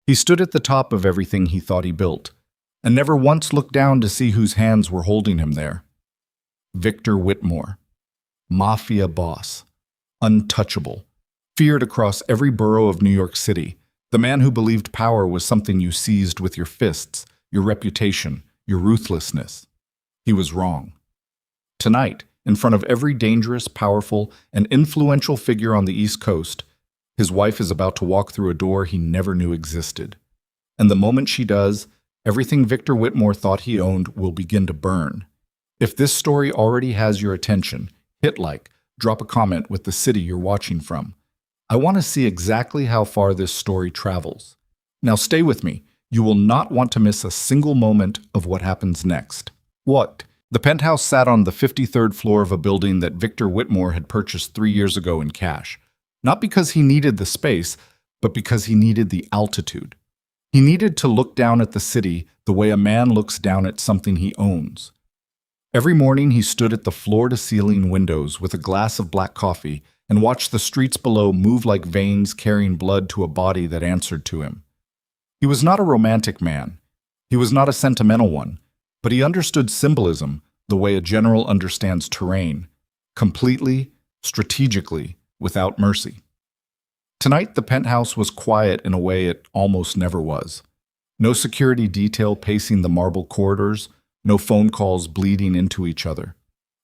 He stood at the top of everything he thought he built, and never once looked down to see whose hands were holding him there. Victor Whitmore, Mafia Boss, untouchable, feared across every borough of New York City, the man who believed power was something you seized with your fists, your reputation, your ruthlessness. He was wrong. Tonight, in front of every dangerous, powerful, and influential figure on the East Coast, his wife is about to walk through a door he never knew existed. And the moment she does, everything Victor Whitmore thought he owned will begin to burn. If this story already has your attention, hit like, drop a comment with the city you're watching from. I want to see exactly how far this story travels. Now stay with me. You will not want to miss a single moment of what happens next. What? The penthouse sat on the 53rd floor of a building that Victor Whitmore had purchased 3 years ago in cash. Not because he needed the space, but because he needed the altitude. He needed to look down at the city the way a man looks down at something he owns. Every morning he stood at the floor-to-ceiling windows with a glass of black coffee and watched the streets below move like veins carrying blood to a body that answered to him. He was not a romantic man. He was not a sentimental one, but he understood symbolism the way a general understands terrain, completely, strategically, without mercy. Tonight, the penthouse was quiet in a way it almost never was. No security detail pacing the marble corridors, no phone calls bleeding into each other.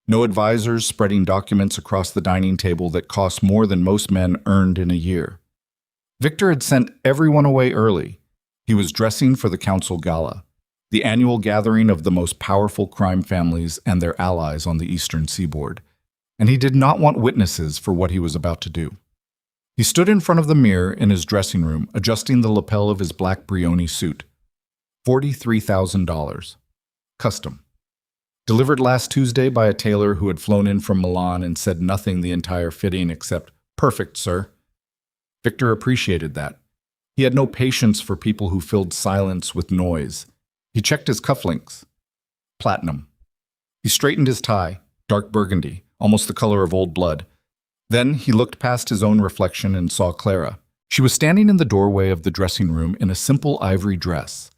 No advisors spreading documents across the dining table that cost more than most men earned in a year. Victor had sent everyone away early. He was dressing for the council gala, the annual gathering of the most powerful crime families and their allies on the eastern seaboard, and he did not want witnesses for what he was about to do. He stood in front of the mirror in his dressing room, adjusting the lapel of his black Brioni suit. $43,000. Custom. Delivered last Tuesday by a tailor who had flown in from Milan and said nothing the entire fitting except, "Perfect, sir." Victor appreciated that. He had no patience for people who filled silence with noise. He checked his cufflinks. Platinum. He straightened his tie, dark burgundy, almost the color of old blood. Then he looked past his own reflection and saw Clara. She was standing in the doorway of the dressing room in a simple ivory dress,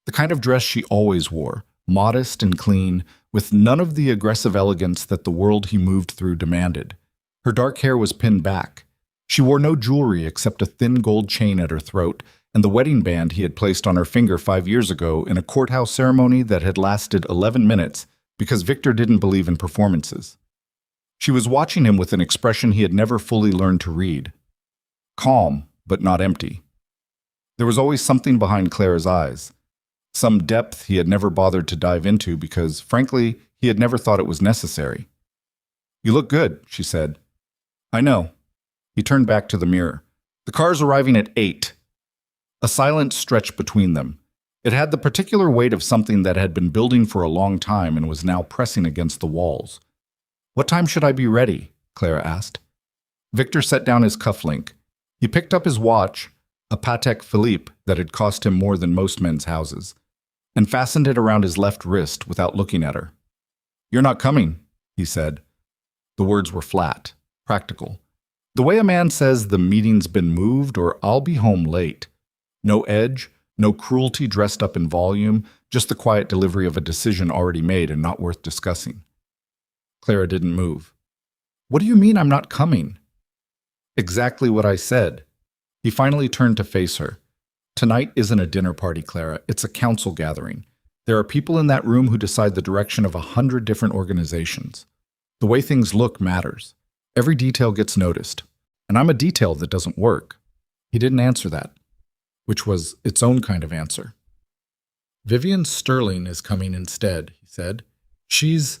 the kind of dress she always wore, modest and clean, with none of the aggressive elegance that the world he moved through demanded. Her dark hair was pinned back. She wore no jewelry except a thin gold chain at her throat and the wedding band he had placed on her finger 5 years ago in a courthouse ceremony that had lasted 11 minutes because Victor didn't believe in performances. She was watching him with an expression he had never fully learned to read. Calm, but not empty. There was always something behind Clara's eyes, some depth he had never bothered to dive into because, frankly, he had never thought it was necessary. "You look good," she said. "I know." He turned back to the mirror. "The car's arriving at 8. A silence stretched between them. It had the particular weight of something that had been building for a long time and was now pressing against the walls. "What time should I be ready?" Clara asked. Victor set down his cufflink. He picked up his watch, a Patek Philippe that had cost him more than most men's houses, and fastened it around his left wrist without looking at her. "You're not coming," he said. The words were flat, practical. The way a man says the meeting's been moved or I'll be home late. No edge, no cruelty dressed up in volume, just the quiet delivery of a decision already made and not worth discussing. Clara didn't move. "What do you mean I'm not coming?" "Exactly what I said." He finally turned to face her. "Tonight isn't a dinner party, Clara. It's a council gathering. There are people in that room who decide the direction of 100 different organizations. The way things look matters. Every detail gets noticed. And I'm a detail that doesn't work." He didn't answer that, which was its own kind of answer. "Vivian Sterling is coming instead," he said. "She's—"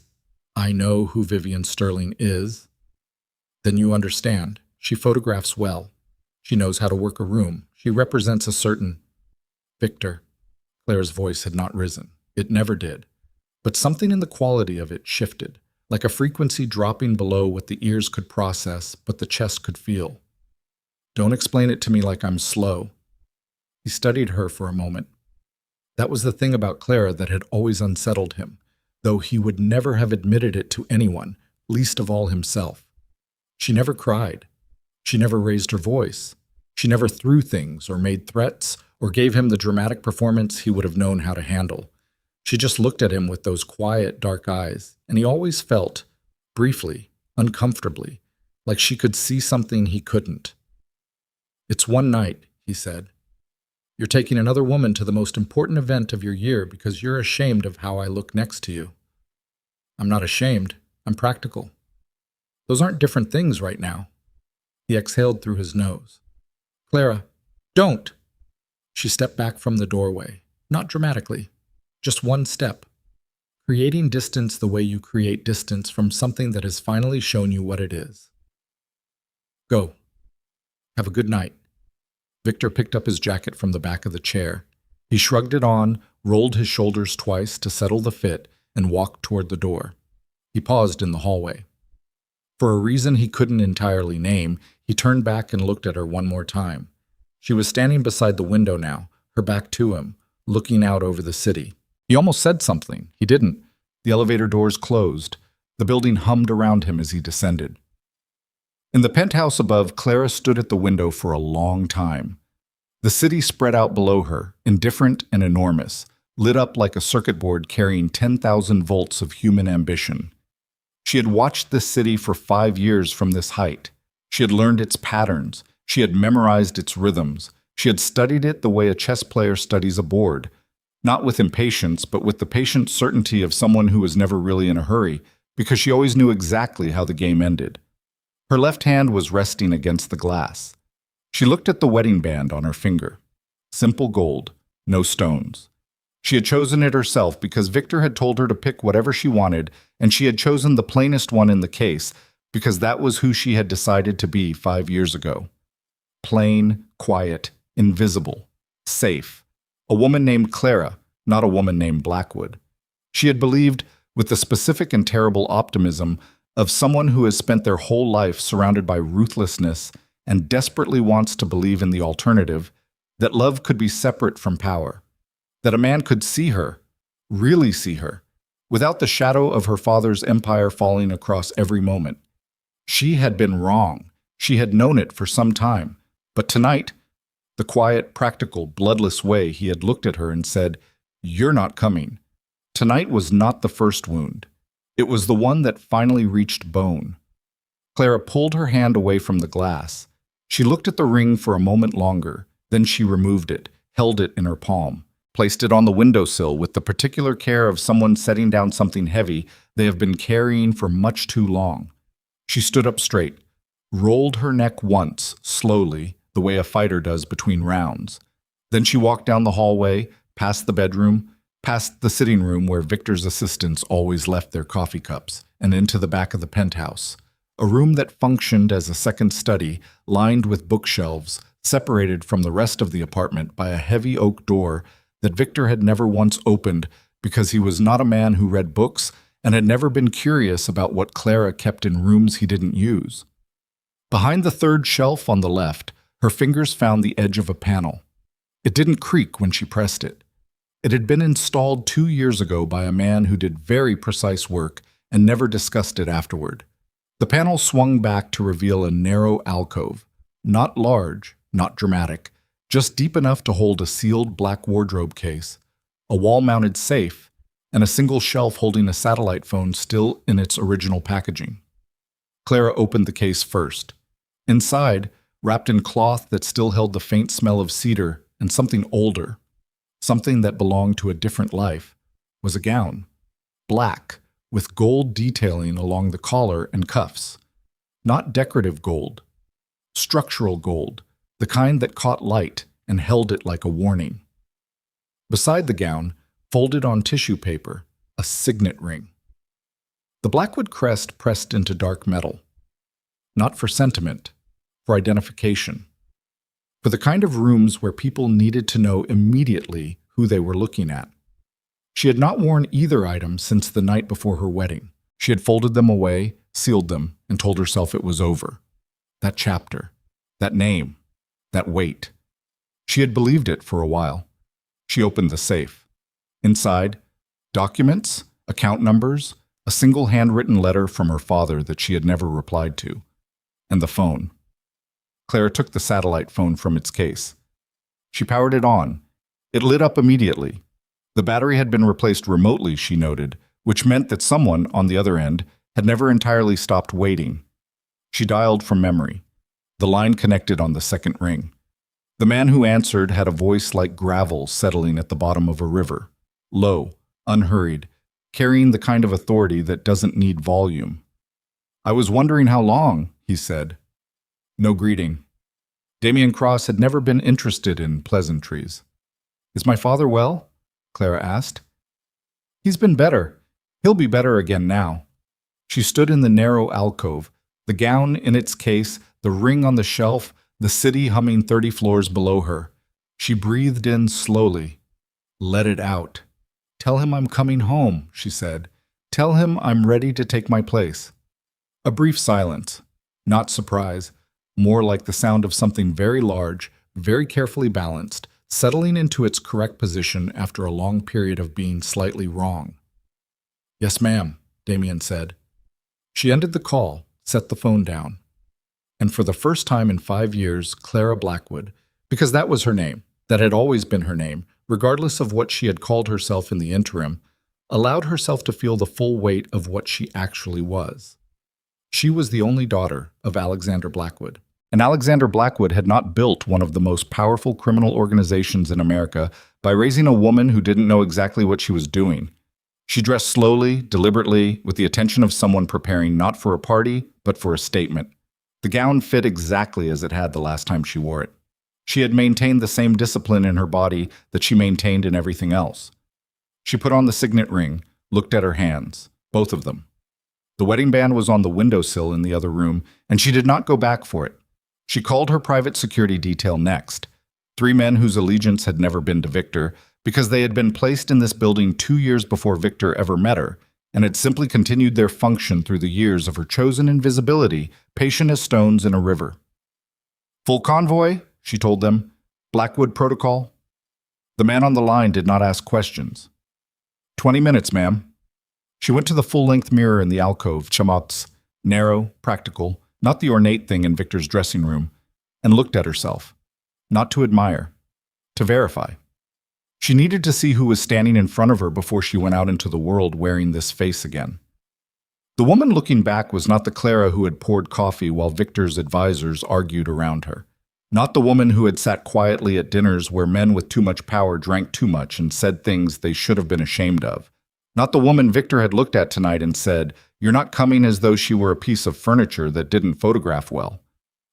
"I know who Vivian Sterling is." "Then you understand. She photographs well. She knows how to work a room. She represents a certain—" "Victor." Claire's voice had not risen. It never did. But something in the quality of it shifted, like a frequency dropping below what the ears could process but the chest could feel. "Don't explain it to me like I'm slow." He studied her for a moment. That was the thing about Clara that had always unsettled him, though he would never have admitted it to anyone, least of all himself. She never cried. She never raised her voice. She never threw things or made threats or gave him the dramatic performance he would have known how to handle. She just looked at him with those quiet, dark eyes, and he always felt, briefly, uncomfortably, like she could see something he couldn't. "It's one night," he said. "You're taking another woman to the most important event of your year because you're ashamed of how I look next to you." "I'm not ashamed. I'm practical." "Those aren't different things right now." He exhaled through his nose. "Clara, don't!" She stepped back from the doorway, not dramatically, just one step, creating distance the way you create distance from something that has finally shown you what it is. "Go. Have a good night." Victor picked up his jacket from the back of the chair. He shrugged it on, rolled his shoulders twice to settle the fit, and walked toward the door. He paused in the hallway. For a reason he couldn't entirely name, he turned back and looked at her one more time. She was standing beside the window now, her back to him, looking out over the city. He almost said something. He didn't. The elevator doors closed. The building hummed around him as he descended. In the penthouse above, Clara stood at the window for a long time. The city spread out below her, indifferent and enormous, lit up like a circuit board carrying 10,000 volts of human ambition. She had watched this city for 5 years from this height. She had learned its patterns. She had memorized its rhythms. She had studied it the way a chess player studies a board, not with impatience, but with the patient certainty of someone who was never really in a hurry, because she always knew exactly how the game ended. Her left hand was resting against the glass. She looked at the wedding band on her finger. Simple gold, no stones. She had chosen it herself because Victor had told her to pick whatever she wanted, and she had chosen the plainest one in the case because that was who she had decided to be 5 years ago. Plain, quiet, invisible, safe. A woman named Clara, not a woman named Blackwood. She had believed, with the specific and terrible optimism of someone who has spent their whole life surrounded by ruthlessness and desperately wants to believe in the alternative, that love could be separate from power, that a man could see her, really see her, without the shadow of her father's empire falling across every moment. She had been wrong. She had known it for some time. But tonight, the quiet, practical, bloodless way he had looked at her and said, "You're not coming." Tonight was not the first wound. It was the one that finally reached bone. Clara pulled her hand away from the glass. She looked at the ring for a moment longer, then she removed it, held it in her palm, placed it on the windowsill with the particular care of someone setting down something heavy they have been carrying for much too long. She stood up straight, rolled her neck once, slowly, the way a fighter does between rounds. Then she walked down the hallway, past the bedroom, past the sitting room where Victor's assistants always left their coffee cups, and into the back of the penthouse, a room that functioned as a second study, lined with bookshelves, separated from the rest of the apartment by a heavy oak door that Victor had never once opened because he was not a man who read books and had never been curious about what Clara kept in rooms he didn't use. Behind the third shelf on the left, her fingers found the edge of a panel. It didn't creak when she pressed it. It had been installed 2 years ago by a man who did very precise work and never discussed it afterward. The panel swung back to reveal a narrow alcove, not large, not dramatic, just deep enough to hold a sealed black wardrobe case, a wall-mounted safe, and a single shelf holding a satellite phone still in its original packaging. Clara opened the case first. Inside, wrapped in cloth that still held the faint smell of cedar and something older, something that belonged to a different life, was a gown, black, with gold detailing along the collar and cuffs. Not decorative gold, structural gold, the kind that caught light and held it like a warning. Beside the gown, folded on tissue paper, a signet ring. The Blackwood crest pressed into dark metal. Not for sentiment, for identification. For the kind of rooms where people needed to know immediately who they were looking at. She had not worn either item since the night before her wedding. She had folded them away, sealed them, and told herself it was over. That chapter, that name, that weight. She had believed it for a while. She opened the safe. Inside, documents, account numbers, a single handwritten letter from her father that she had never replied to, and the phone. Clara took the satellite phone from its case. She powered it on. It lit up immediately. The battery had been replaced remotely, she noted, which meant that someone, on the other end, had never entirely stopped waiting. She dialed from memory. The line connected on the second ring. The man who answered had a voice like gravel settling at the bottom of a river, low, unhurried, carrying the kind of authority that doesn't need volume. "I was wondering how long," he said. No greeting. Damien Cross had never been interested in pleasantries. "Is my father well?" Clara asked. "He's been better. He'll be better again now." She stood in the narrow alcove, the gown in its case, the ring on the shelf, the city humming 30 floors below her. She breathed in slowly. Let it out. "Tell him I'm coming home," she said. "Tell him I'm ready to take my place." A brief silence. Not surprise, more like the sound of something very large, very carefully balanced, settling into its correct position after a long period of being slightly wrong. "Yes, ma'am," Damien said. She ended the call, set the phone down. And for the first time in 5 years, Clara Blackwood, because that was her name, that had always been her name, regardless of what she had called herself in the interim, allowed herself to feel the full weight of what she actually was. She was the only daughter of Alexander Blackwood. And Alexander Blackwood had not built one of the most powerful criminal organizations in America by raising a woman who didn't know exactly what she was doing. She dressed slowly, deliberately, with the attention of someone preparing not for a party, but for a statement. The gown fit exactly as it had the last time she wore it. She had maintained the same discipline in her body that she maintained in everything else. She put on the signet ring, looked at her hands, both of them. The wedding band was on the windowsill in the other room, and she did not go back for it. She called her private security detail next, 3 men whose allegiance had never been to Victor, because they had been placed in this building 2 years before Victor ever met her, and had simply continued their function through the years of her chosen invisibility, patient as stones in a river. "Full convoy," she told them. "Blackwood protocol." The man on the line did not ask questions. 20 minutes, ma'am." She went to the full-length mirror in the alcove, chamots, narrow, practical, not the ornate thing in Victor's dressing room, and looked at herself, not to admire, to verify. She needed to see who was standing in front of her before she went out into the world wearing this face again. The woman looking back was not the Clara who had poured coffee while Victor's advisors argued around her. Not the woman who had sat quietly at dinners where men with too much power drank too much and said things they should have been ashamed of. Not the woman Victor had looked at tonight and said, "You're not coming," as though she were a piece of furniture that didn't photograph well.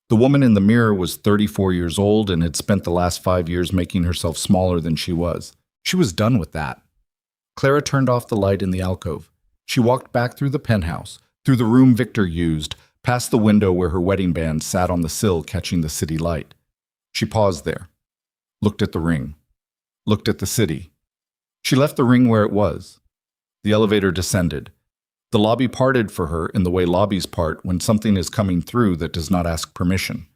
The woman in the mirror was 34 years old and had spent the last 5 years making herself smaller than she was. She was done with that. Clara turned off the light in the alcove. She walked back through the penthouse, through the room Victor used, past the window where her wedding band sat on the sill catching the city light. She paused there, looked at the ring, looked at the city. She left the ring where it was. The elevator descended. The lobby parted for her in the way lobbies part when something is coming through that does not ask permission.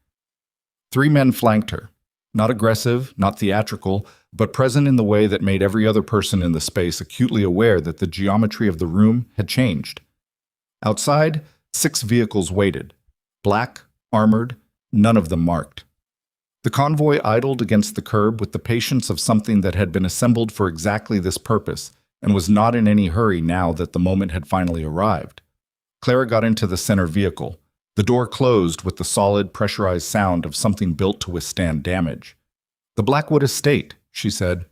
3 men flanked her, not aggressive, not theatrical, but present in the way that made every other person in the space acutely aware that the geometry of the room had changed. Outside, 6 vehicles waited, black, armored, none of them marked. The convoy idled against the curb with the patience of something that had been assembled for exactly this purpose, and was not in any hurry now that the moment had finally arrived. Clara got into the center vehicle. The door closed with the solid, pressurized sound of something built to withstand damage. "The Blackwood Estate," she said.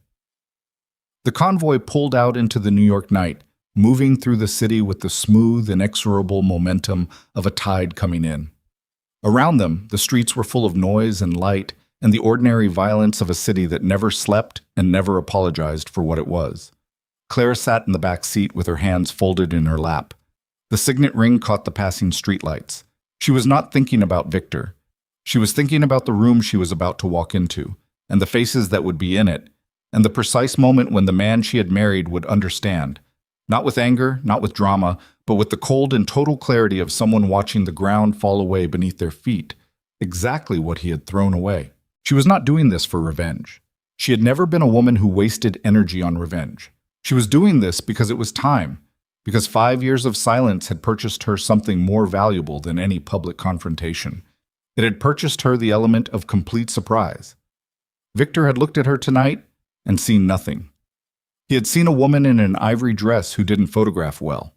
The convoy pulled out into the New York night, moving through the city with the smooth, inexorable momentum of a tide coming in. Around them, the streets were full of noise and light, and the ordinary violence of a city that never slept and never apologized for what it was. Clara sat in the back seat with her hands folded in her lap. The signet ring caught the passing streetlights. She was not thinking about Victor. She was thinking about the room she was about to walk into, and the faces that would be in it, and the precise moment when the man she had married would understand. Not with anger, not with drama, but with the cold and total clarity of someone watching the ground fall away beneath their feet. Exactly what he had thrown away. She was not doing this for revenge. She had never been a woman who wasted energy on revenge. She was doing this because it was time, because 5 years of silence had purchased her something more valuable than any public confrontation. It had purchased her the element of complete surprise. Victor had looked at her tonight and seen nothing. He had seen a woman in an ivory dress who didn't photograph well.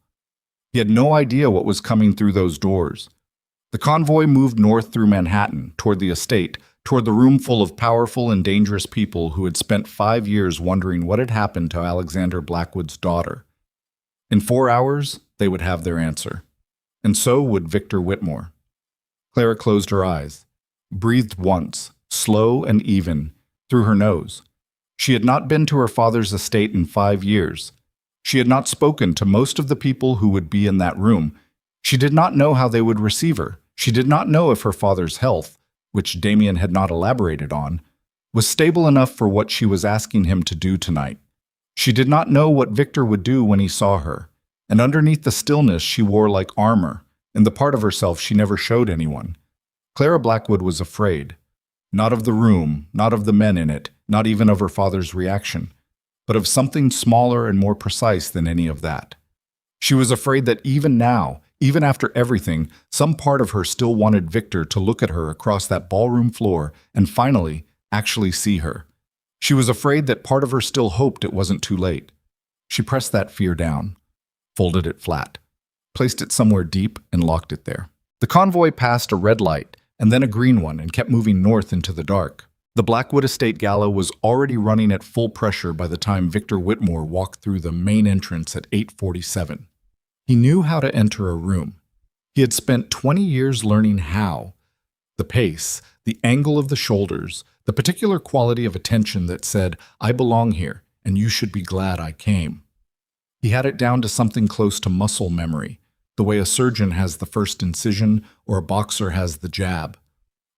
He had no idea what was coming through those doors. The convoy moved north through Manhattan, toward the estate, toward the room full of powerful and dangerous people who had spent 5 years wondering what had happened to Alexander Blackwood's daughter. In 4 hours, they would have their answer. And so would Victor Whitmore. Clara closed her eyes, breathed once, slow and even, through her nose. She had not been to her father's estate in 5 years. She had not spoken to most of the people who would be in that room. She did not know how they would receive her. She did not know if her father's health, which Damien had not elaborated on, was stable enough for what she was asking him to do tonight. She did not know what Victor would do when he saw her, and underneath the stillness she wore like armor, in the part of herself she never showed anyone. Clara Blackwood was afraid. Not of the room, not of the men in it, not even of her father's reaction, but of something smaller and more precise than any of that. She was afraid that even now, even after everything, some part of her still wanted Victor to look at her across that ballroom floor and finally, actually see her. She was afraid that part of her still hoped it wasn't too late. She pressed that fear down, folded it flat, placed it somewhere deep and locked it there. The convoy passed a red light and then a green one and kept moving north into the dark. The Blackwood Estate Gala was already running at full pressure by the time Victor Whitmore walked through the main entrance at 8:47. He knew how to enter a room. He had spent 20 years learning how. The pace, the angle of the shoulders, the particular quality of attention that said, "I belong here, and you should be glad I came." He had it down to something close to muscle memory, the way a surgeon has the first incision or a boxer has the jab.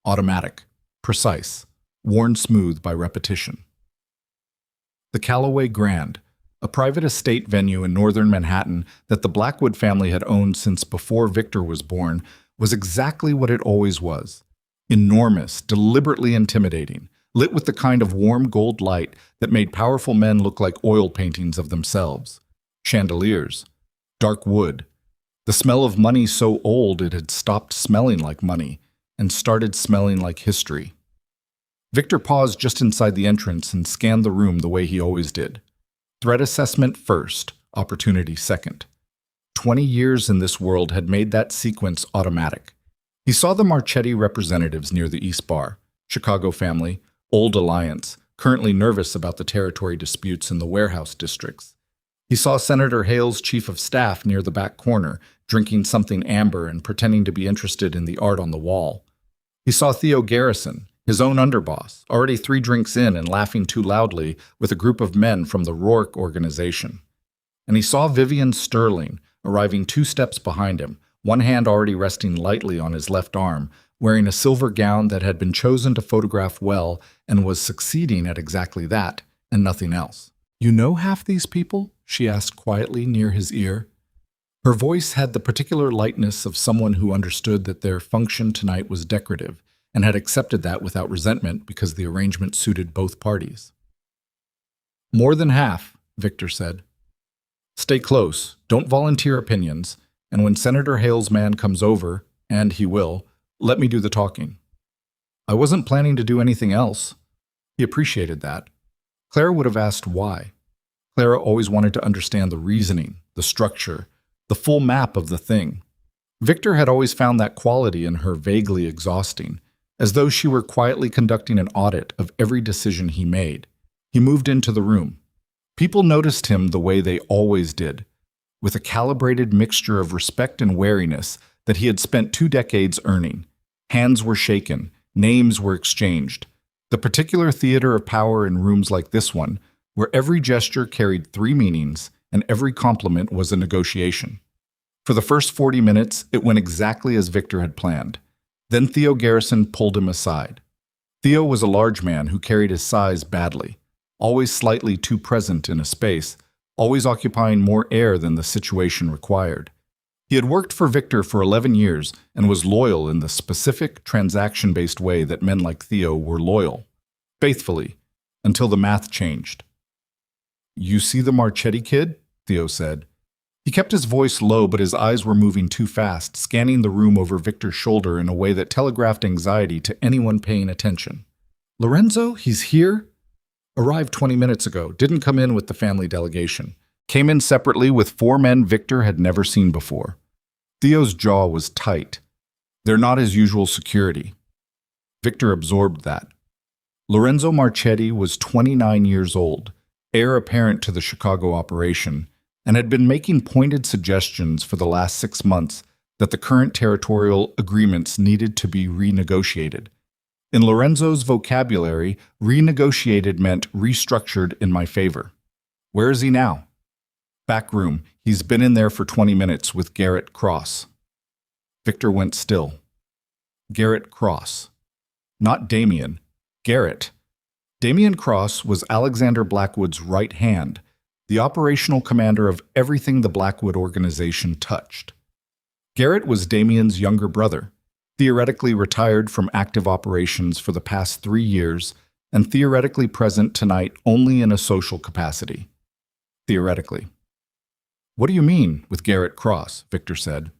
Automatic, precise, worn smooth by repetition. The Callaway Grand, a private estate venue in northern Manhattan that the Blackwood family had owned since before Victor was born, was exactly what it always was. Enormous, deliberately intimidating, lit with the kind of warm gold light that made powerful men look like oil paintings of themselves. Chandeliers, dark wood, the smell of money so old it had stopped smelling like money and started smelling like history. Victor paused just inside the entrance and scanned the room the way he always did. Threat assessment first, opportunity second. 20 years in this world had made that sequence automatic. He saw the Marchetti representatives near the East Bar, Chicago family, old alliance, currently nervous about the territory disputes in the warehouse districts. He saw Senator Hale's chief of staff near the back corner, drinking something amber and pretending to be interested in the art on the wall. He saw Theo Garrison, his own underboss, already 3 drinks in and laughing too loudly with a group of men from the Rourke organization. And he saw Vivian Sterling, arriving 2 steps behind him, one hand already resting lightly on his left arm, wearing a silver gown that had been chosen to photograph well and was succeeding at exactly that, and nothing else. "You know half these people?" she asked quietly near his ear. Her voice had the particular lightness of someone who understood that their function tonight was decorative, and had accepted that without resentment because the arrangement suited both parties. "More than half," Victor said. "Stay close, don't volunteer opinions, and when Senator Hale's man comes over, and he will, let me do the talking." I wasn't planning to do anything else. He appreciated that. Clara would have asked why. Clara always wanted to understand the reasoning, the structure, the full map of the thing. Victor had always found that quality in her vaguely exhausting, as though she were quietly conducting an audit of every decision he made. He moved into the room. People noticed him the way they always did, with a calibrated mixture of respect and wariness that he had spent 2 decades earning. Hands were shaken, names were exchanged. The particular theater of power in rooms like this one, where every gesture carried 3 meanings and every compliment was a negotiation. For the first 40 minutes, it went exactly as Victor had planned. Then Theo Garrison pulled him aside. Theo was a large man who carried his size badly, always slightly too present in a space, always occupying more air than the situation required. He had worked for Victor for 11 years and was loyal in the specific, transaction-based way that men like Theo were loyal, faithfully, until the math changed. "You see the Marchetti kid?" Theo said. He kept his voice low, but his eyes were moving too fast, scanning the room over Victor's shoulder in a way that telegraphed anxiety to anyone paying attention. Lorenzo, he's here? Arrived 20 minutes ago, didn't come in with the family delegation. Came in separately with four men Victor had never seen before. Theo's jaw was tight. They're not his usual security. Victor absorbed that. Lorenzo Marchetti was 29 years old, heir apparent to the Chicago operation, and had been making pointed suggestions for the last 6 months that the current territorial agreements needed to be renegotiated. In Lorenzo's vocabulary, renegotiated meant restructured in my favor. Where is he now? Back room. He's been in there for 20 minutes with Garrett Cross. Victor went still. Garrett Cross. Not Damien. Garrett. Damien Cross was Alexander Blackwood's right hand, the operational commander of everything the Blackwood organization touched. Garrett was Damien's younger brother, theoretically retired from active operations for the past 3 years and theoretically present tonight only in a social capacity. Theoretically. What do you mean with Garrett Cross? Victor said.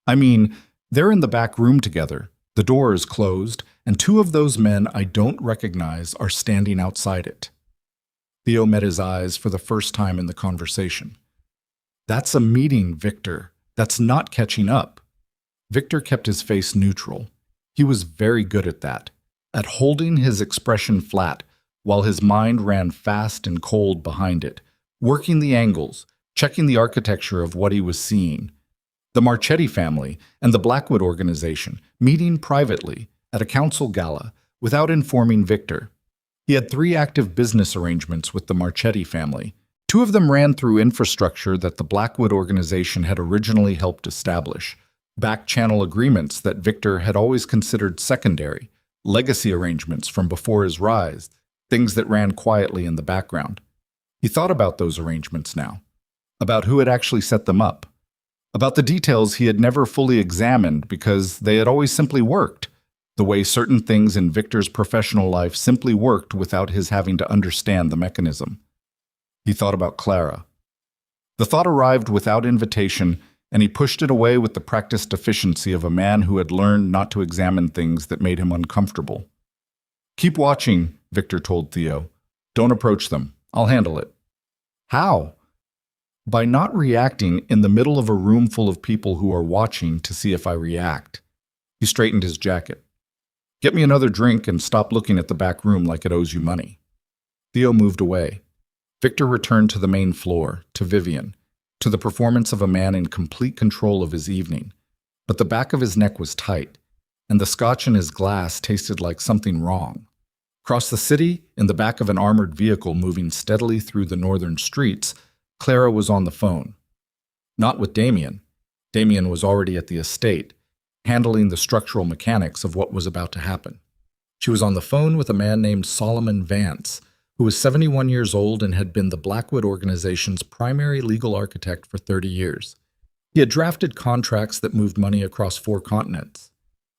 I mean, they're in the back room together. The door is closed, and 2 of those men I don't recognize are standing outside it. Theo met his eyes for the first time in the conversation. That's a meeting, Victor. That's not catching up. Victor kept his face neutral. He was very good at that, at holding his expression flat while his mind ran fast and cold behind it, working the angles, checking the architecture of what he was seeing. The Marchetti family and the Blackwood organization meeting privately at a council gala without informing Victor. He had 3 active business arrangements with the Marchetti family. 2 of them ran through infrastructure that the Blackwood organization had originally helped establish, back-channel agreements that Victor had always considered secondary, legacy arrangements from before his rise, things that ran quietly in the background. He thought about those arrangements now, about who had actually set them up, about the details he had never fully examined because they had always simply worked, the way certain things in Victor's professional life simply worked without his having to understand the mechanism. He thought about Clara. The thought arrived without invitation, and he pushed it away with the practiced efficiency of a man who had learned not to examine things that made him uncomfortable. Keep watching, Victor told Theo. Don't approach them. I'll handle it. How? By not reacting in the middle of a room full of people who are watching to see if I react. He straightened his jacket. Get me another drink and stop looking at the back room like it owes you money. Theo moved away. Victor returned to the main floor, to Vivian, to the performance of a man in complete control of his evening. But the back of his neck was tight, and the scotch in his glass tasted like something wrong. Across the city, in the back of an armored vehicle moving steadily through the northern streets, Clara was on the phone. Not with Damien. Damien was already at the estate, handling the structural mechanics of what was about to happen. She was on the phone with a man named Solomon Vance, who was 71 years old and had been the Blackwood organization's primary legal architect for 30 years. He had drafted contracts that moved money across 4 continents.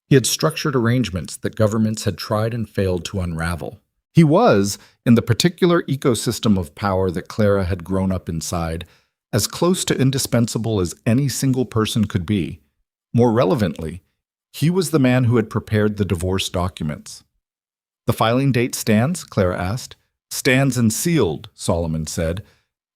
He had structured arrangements that governments had tried and failed to unravel. He was, in the particular ecosystem of power that Clara had grown up inside, as close to indispensable as any single person could be. More relevantly, he was the man who had prepared the divorce documents. The filing date stands? Clara asked. Stands and sealed, Solomon said.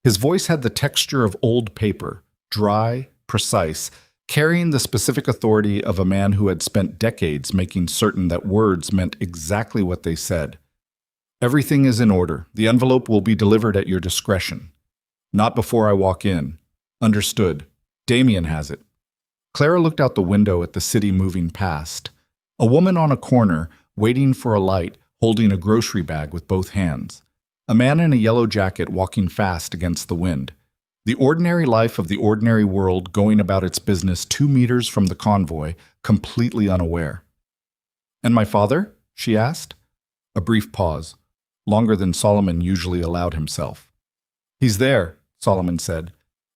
His voice had the texture of old paper, dry, precise, carrying the specific authority of a man who had spent decades making certain that words meant exactly what they said. Everything is in order. The envelope will be delivered at your discretion. Not before I walk in. Understood. Damien has it. Clara looked out the window at the city moving past. A woman on a corner, waiting for a light, holding a grocery bag with both hands. A man in a yellow jacket walking fast against the wind. The ordinary life of the ordinary world going about its business 2 meters from the convoy, completely unaware. And my father? She asked. A brief pause, longer than Solomon usually allowed himself. He's there, Solomon said.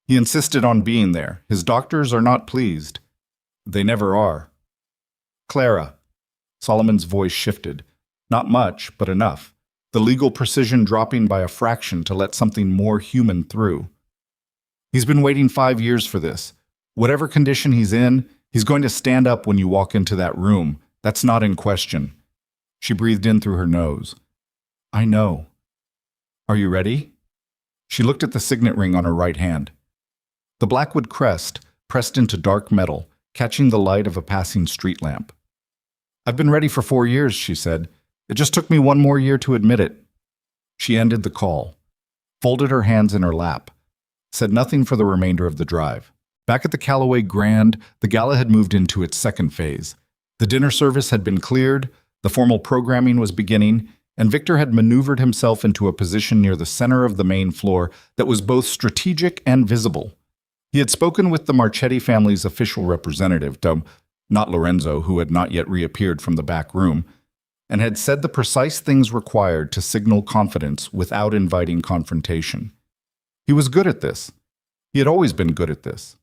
He insisted on being there. His doctors are not pleased. They never are. Clara. Solomon's voice shifted. Not much, but enough. The legal precision dropping by a fraction to let something more human through. He's been waiting 5 years for this. Whatever condition he's in, he's going to stand up when you walk into that room. That's not in question. She breathed in through her nose. I know. Are you ready? She looked at the signet ring on her right hand. The Blackwood crest, pressed into dark metal, catching the light of a passing street lamp. I've been ready for 4 years, she said. It just took me 1 more year to admit it. She ended the call, folded her hands in her lap, said nothing for the remainder of the drive. Back at the Callaway Grand, the gala had moved into its second phase. The dinner service had been cleared, the formal programming was beginning, and Victor had maneuvered himself into a position near the center of the main floor that was both strategic and visible. He had spoken with the Marchetti family's official representative, not Lorenzo, who had not yet reappeared from the back room, and had said the precise things required to signal confidence without inviting confrontation. He was good at this. He had always been good at this.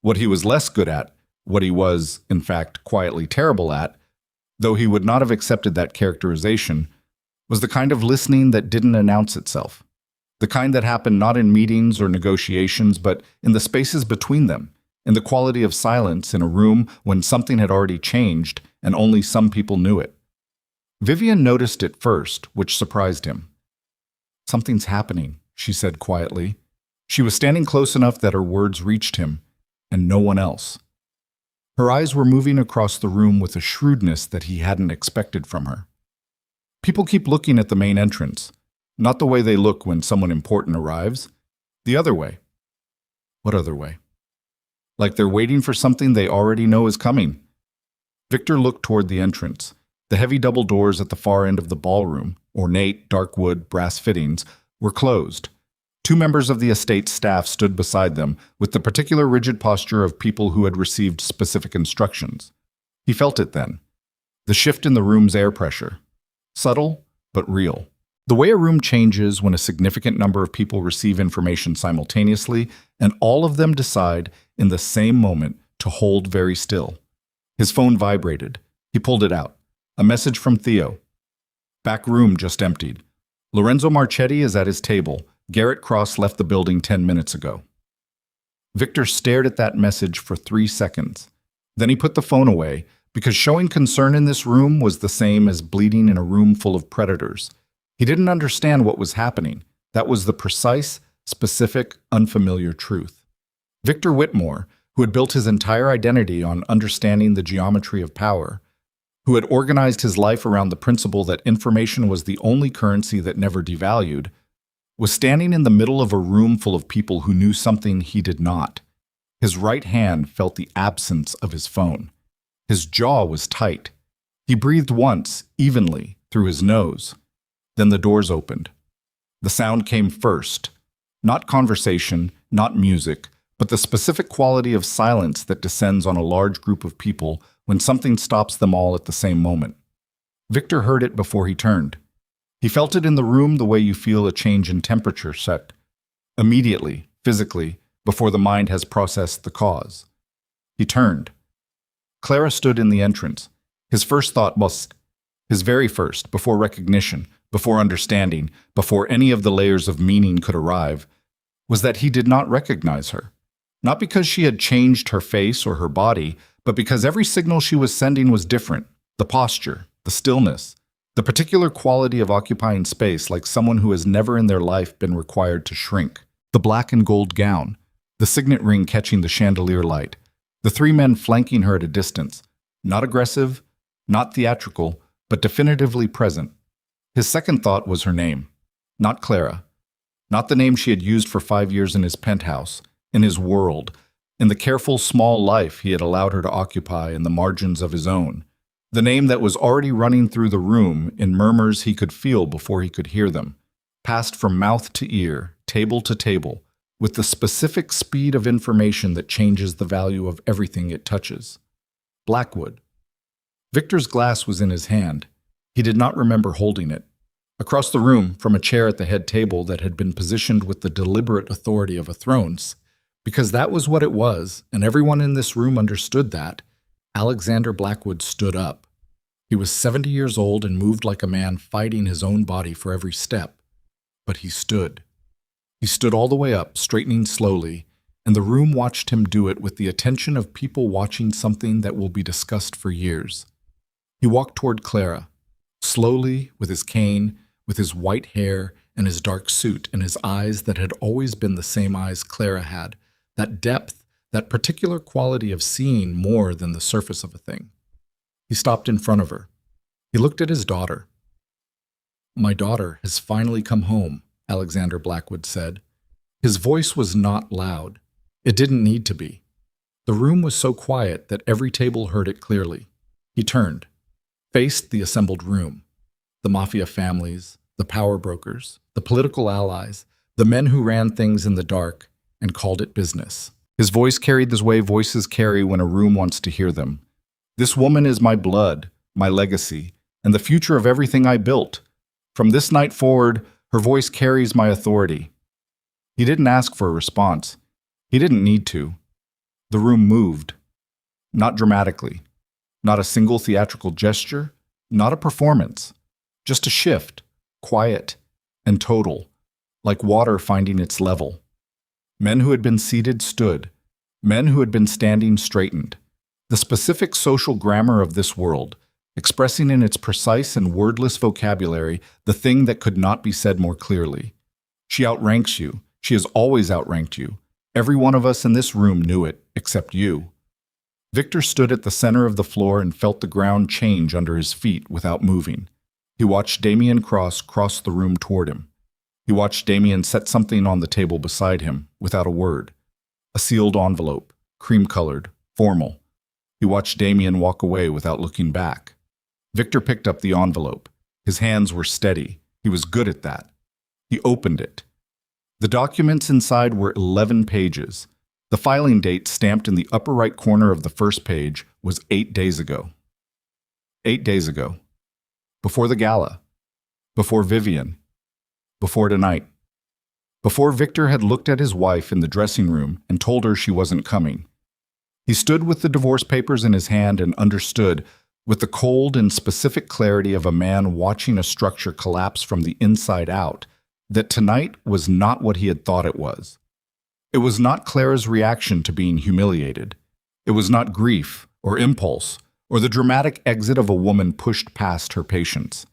What he was less good at, what he was, in fact, quietly terrible at, though he would not have accepted that characterization, was the kind of listening that didn't announce itself. The kind that happened not in meetings or negotiations, but in the spaces between them, in the quality of silence in a room when something had already changed and only some people knew it. Vivian noticed it first, which surprised him. Something's happening, she said quietly. She was standing close enough that her words reached him, and no one else. Her eyes were moving across the room with a shrewdness that he hadn't expected from her. People keep looking at the main entrance, not the way they look when someone important arrives, the other way. What other way? Like they're waiting for something they already know is coming. Victor looked toward the entrance. The heavy double doors at the far end of the ballroom, ornate, dark wood, brass fittings, were closed. 2 members of the estate's staff stood beside them with the particular rigid posture of people who had received specific instructions. He felt it then. The shift in the room's air pressure. Subtle, but real. The way a room changes when a significant number of people receive information simultaneously and all of them decide in the same moment to hold very still. His phone vibrated. He pulled it out. A message from Theo. Back room just emptied. Lorenzo Marchetti is at his table. Garrett Cross left the building 10 minutes ago. Victor stared at that message for 3 seconds. Then he put the phone away, because showing concern in this room was the same as bleeding in a room full of predators. He didn't understand what was happening. That was the precise, specific, unfamiliar truth. Victor Whitmore, who had built his entire identity on understanding the geometry of power, who had organized his life around the principle that information was the only currency that never devalued, was standing in the middle of a room full of people who knew something he did not. His right hand felt the absence of his phone. His jaw was tight. He breathed once, evenly, through his nose. Then the doors opened. The sound came first. Not conversation, not music, but the specific quality of silence that descends on a large group of people when something stops them all at the same moment. Victor heard it before he turned. He felt it in the room the way you feel a change in temperature set. Immediately, physically, before the mind has processed the cause. He turned. Clara stood in the entrance. His first thought was, his very first, before recognition, before understanding, before any of the layers of meaning could arrive, was that he did not recognize her. Not because she had changed her face or her body, but because every signal she was sending was different. The posture, the stillness, the particular quality of occupying space like someone who has never in their life been required to shrink. The black and gold gown, the signet ring catching the chandelier light, the 3 men flanking her at a distance, not aggressive, not theatrical, but definitively present. His second thought was her name. Not Clara. Not the name she had used for 5 years in his penthouse, in his world, in the careful small life he had allowed her to occupy in the margins of his own. The name that was already running through the room in murmurs he could feel before he could hear them, passed from mouth to ear, table to table, with the specific speed of information that changes the value of everything it touches. Blackwood. Victor's glass was in his hand. He did not remember holding it. Across the room, from a chair at the head table that had been positioned with the deliberate authority of a throne, because that was what it was, and everyone in this room understood that, Alexander Blackwood stood up. He was 70 years old and moved like a man fighting his own body for every step. But he stood. He stood all the way up, straightening slowly, and the room watched him do it with the attention of people watching something that will be discussed for years. He walked toward Clara, Slowly, with his cane, with his white hair and his dark suit and his eyes that had always been the same eyes Clara had, that depth, that particular quality of seeing more than the surface of a thing. He stopped in front of her. He looked at his daughter. "My daughter has finally come home," Alexander Blackwood said. His voice was not loud. It didn't need to be. The room was so quiet that every table heard it clearly. He turned, faced the assembled room, the mafia families, the power brokers, the political allies, the men who ran things in the dark, and called it business. His voice carried the way voices carry when a room wants to hear them. "This woman is my blood, my legacy, and the future of everything I built. From this night forward, her voice carries my authority." He didn't ask for a response. He didn't need to. The room moved. Not dramatically. Not a single theatrical gesture. Not a performance. Just a shift, quiet and total, like water finding its level. Men who had been seated stood. Men who had been standing straightened. The specific social grammar of this world, expressing in its precise and wordless vocabulary the thing that could not be said more clearly. She outranks you. She has always outranked you. Every one of us in this room knew it, except you. Victor stood at the center of the floor and felt the ground change under his feet without moving. He watched Damien cross the room toward him. He watched Damien set something on the table beside him, without a word. A sealed envelope, cream-colored, formal. He watched Damien walk away without looking back. Victor picked up the envelope. His hands were steady. He was good at that. He opened it. The documents inside were 11 pages. The filing date stamped in the upper right corner of the first page was 8 days ago. 8 days ago. Before the gala. Before Vivian. Before tonight. Before Victor had looked at his wife in the dressing room and told her she wasn't coming. He stood with the divorce papers in his hand and understood, with the cold and specific clarity of a man watching a structure collapse from the inside out, that tonight was not what he had thought it was. It was not Clara's reaction to being humiliated. It was not grief or impulse or the dramatic exit of a woman pushed past her patience.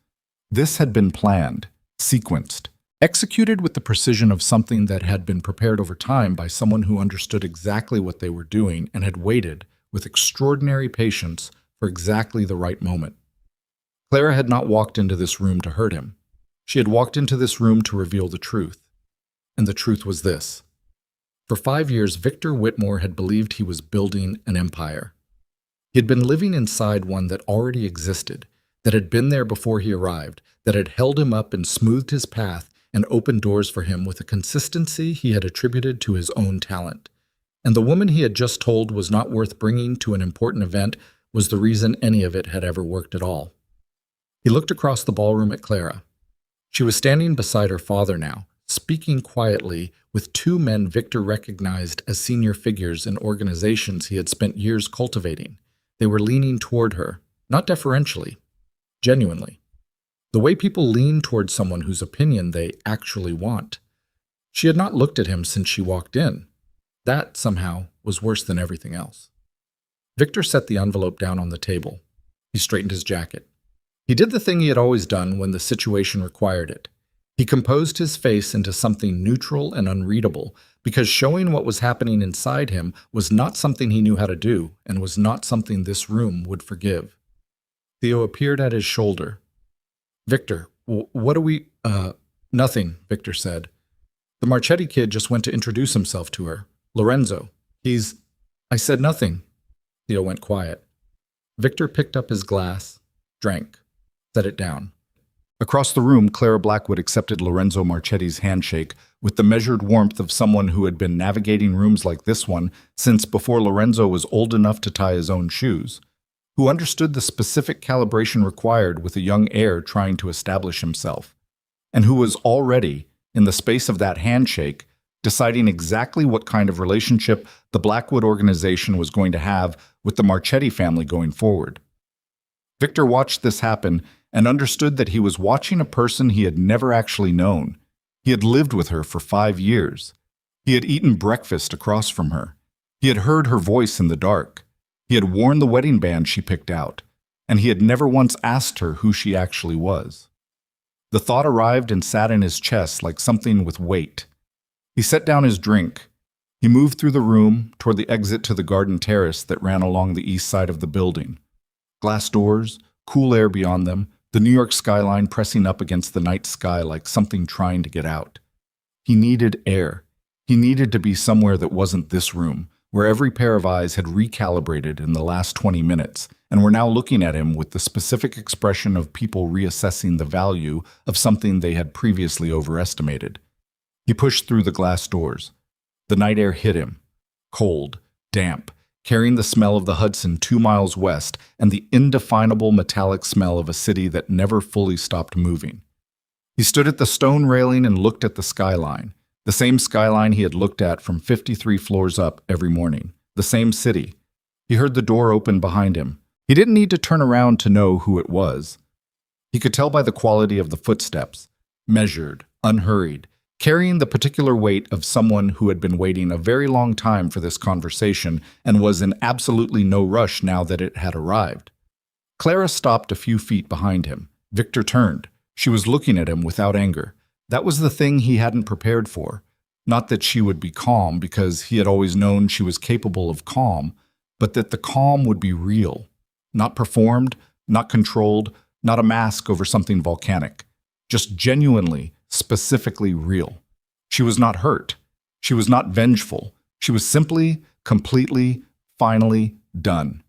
This had been planned, sequenced, executed with the precision of something that had been prepared over time by someone who understood exactly what they were doing and had waited with extraordinary patience for exactly the right moment. Clara had not walked into this room to hurt him. She had walked into this room to reveal the truth. And the truth was this. For 5 years, Victor Whitmore had believed he was building an empire. He had been living inside one that already existed, that had been there before he arrived, that had held him up and smoothed his path and opened doors for him with a consistency he had attributed to his own talent. And the woman he had just told was not worth bringing to an important event was the reason any of it had ever worked at all. He looked across the ballroom at Clara. She was standing beside her father now, speaking quietly with 2 men Victor recognized as senior figures in organizations he had spent years cultivating. They were leaning toward her, not deferentially, genuinely. The way people lean toward someone whose opinion they actually want. She had not looked at him since she walked in. That, somehow, was worse than everything else. Victor set the envelope down on the table. He straightened his jacket. He did the thing he had always done when the situation required it. He composed his face into something neutral and unreadable, because showing what was happening inside him was not something he knew how to do, and was not something this room would forgive. Theo appeared at his shoulder. "Victor, what do we—" Nothing, Victor said. "The Marchetti kid just went to introduce himself to her. Lorenzo. He's—" "I said nothing." Theo went quiet. Victor picked up his glass, drank, set it down. Across the room, Clara Blackwood accepted Lorenzo Marchetti's handshake with the measured warmth of someone who had been navigating rooms like this one since before Lorenzo was old enough to tie his own shoes, who understood the specific calibration required with a young heir trying to establish himself, and who was already, in the space of that handshake, deciding exactly what kind of relationship the Blackwood organization was going to have with the Marchetti family going forward. Victor watched this happen and understood that he was watching a person he had never actually known. He had lived with her for 5 years. He had eaten breakfast across from her. He had heard her voice in the dark. He had worn the wedding band she picked out. and he had never once asked her who she actually was. The thought arrived and sat in his chest like something with weight. He set down his drink. He moved through the room toward the exit to the garden terrace that ran along the east side of the building. Glass doors, cool air beyond them, the New York skyline pressing up against the night sky like something trying to get out. He needed air. He needed to be somewhere that wasn't this room, where every pair of eyes had recalibrated in the last 20 minutes and were now looking at him with the specific expression of people reassessing the value of something they had previously overestimated. He pushed through the glass doors. The night air hit him, cold, damp, carrying the smell of the Hudson 2 miles west and the indefinable metallic smell of a city that never fully stopped moving. He stood at the stone railing and looked at the skyline, the same skyline he had looked at from 53 floors up every morning, the same city. He heard the door open behind him. He didn't need to turn around to know who it was. He could tell by the quality of the footsteps, measured, unhurried, carrying the particular weight of someone who had been waiting a very long time for this conversation and was in absolutely no rush now that it had arrived. Clara stopped a few feet behind him. Victor turned. She was looking at him without anger. That was the thing he hadn't prepared for. Not that she would be calm, because he had always known she was capable of calm, but that the calm would be real. Not performed, not controlled, not a mask over something volcanic. Just genuinely, specifically real. She was not hurt. She was not vengeful. She was simply, completely, finally done.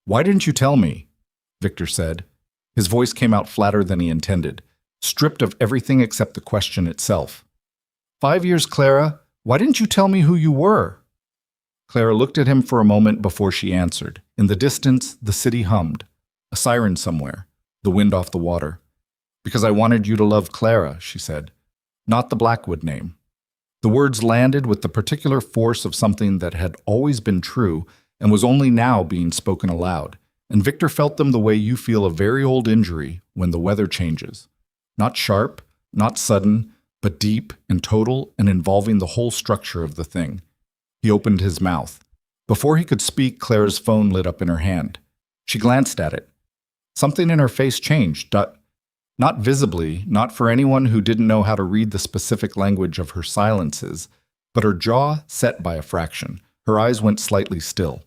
"Why didn't you tell me?" Victor said. His voice came out flatter than he intended, stripped of everything except the question itself. 5 years, Clara. Why didn't you tell me who you were?" Clara looked at him for a moment before she answered. In the distance, the city hummed. A siren somewhere, the wind off the water. "Because I wanted you to love Clara," she said. Not the Blackwood name. The words landed with the particular force of something that had always been true and was only now being spoken aloud. And Victor felt them the way you feel a very old injury when the weather changes. Not sharp, not sudden, but deep and total and involving the whole structure of the thing. He opened his mouth. Before he could speak, Clara's phone lit up in her hand. She glanced at it. Something in her face changed. Not visibly, not for anyone who didn't know how to read the specific language of her silences, but her jaw set by a fraction. Her eyes went slightly still.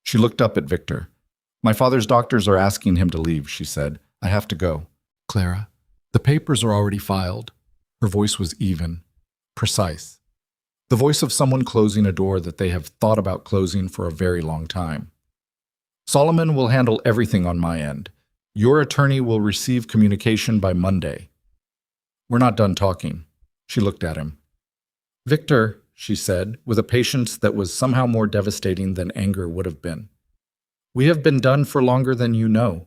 She looked up at Victor. "My father's doctors are asking him to leave," she said. "I have to go." "Clara, the papers are already filed." Her voice was even, precise. The voice of someone closing a door that they have thought about closing for a very long time. "Solomon will handle everything on my end. Your attorney will receive communication by Monday." "We're not done talking." She looked at him. "Victor," she said, with a patience that was somehow more devastating than anger would have been. "We have been done for longer than you know."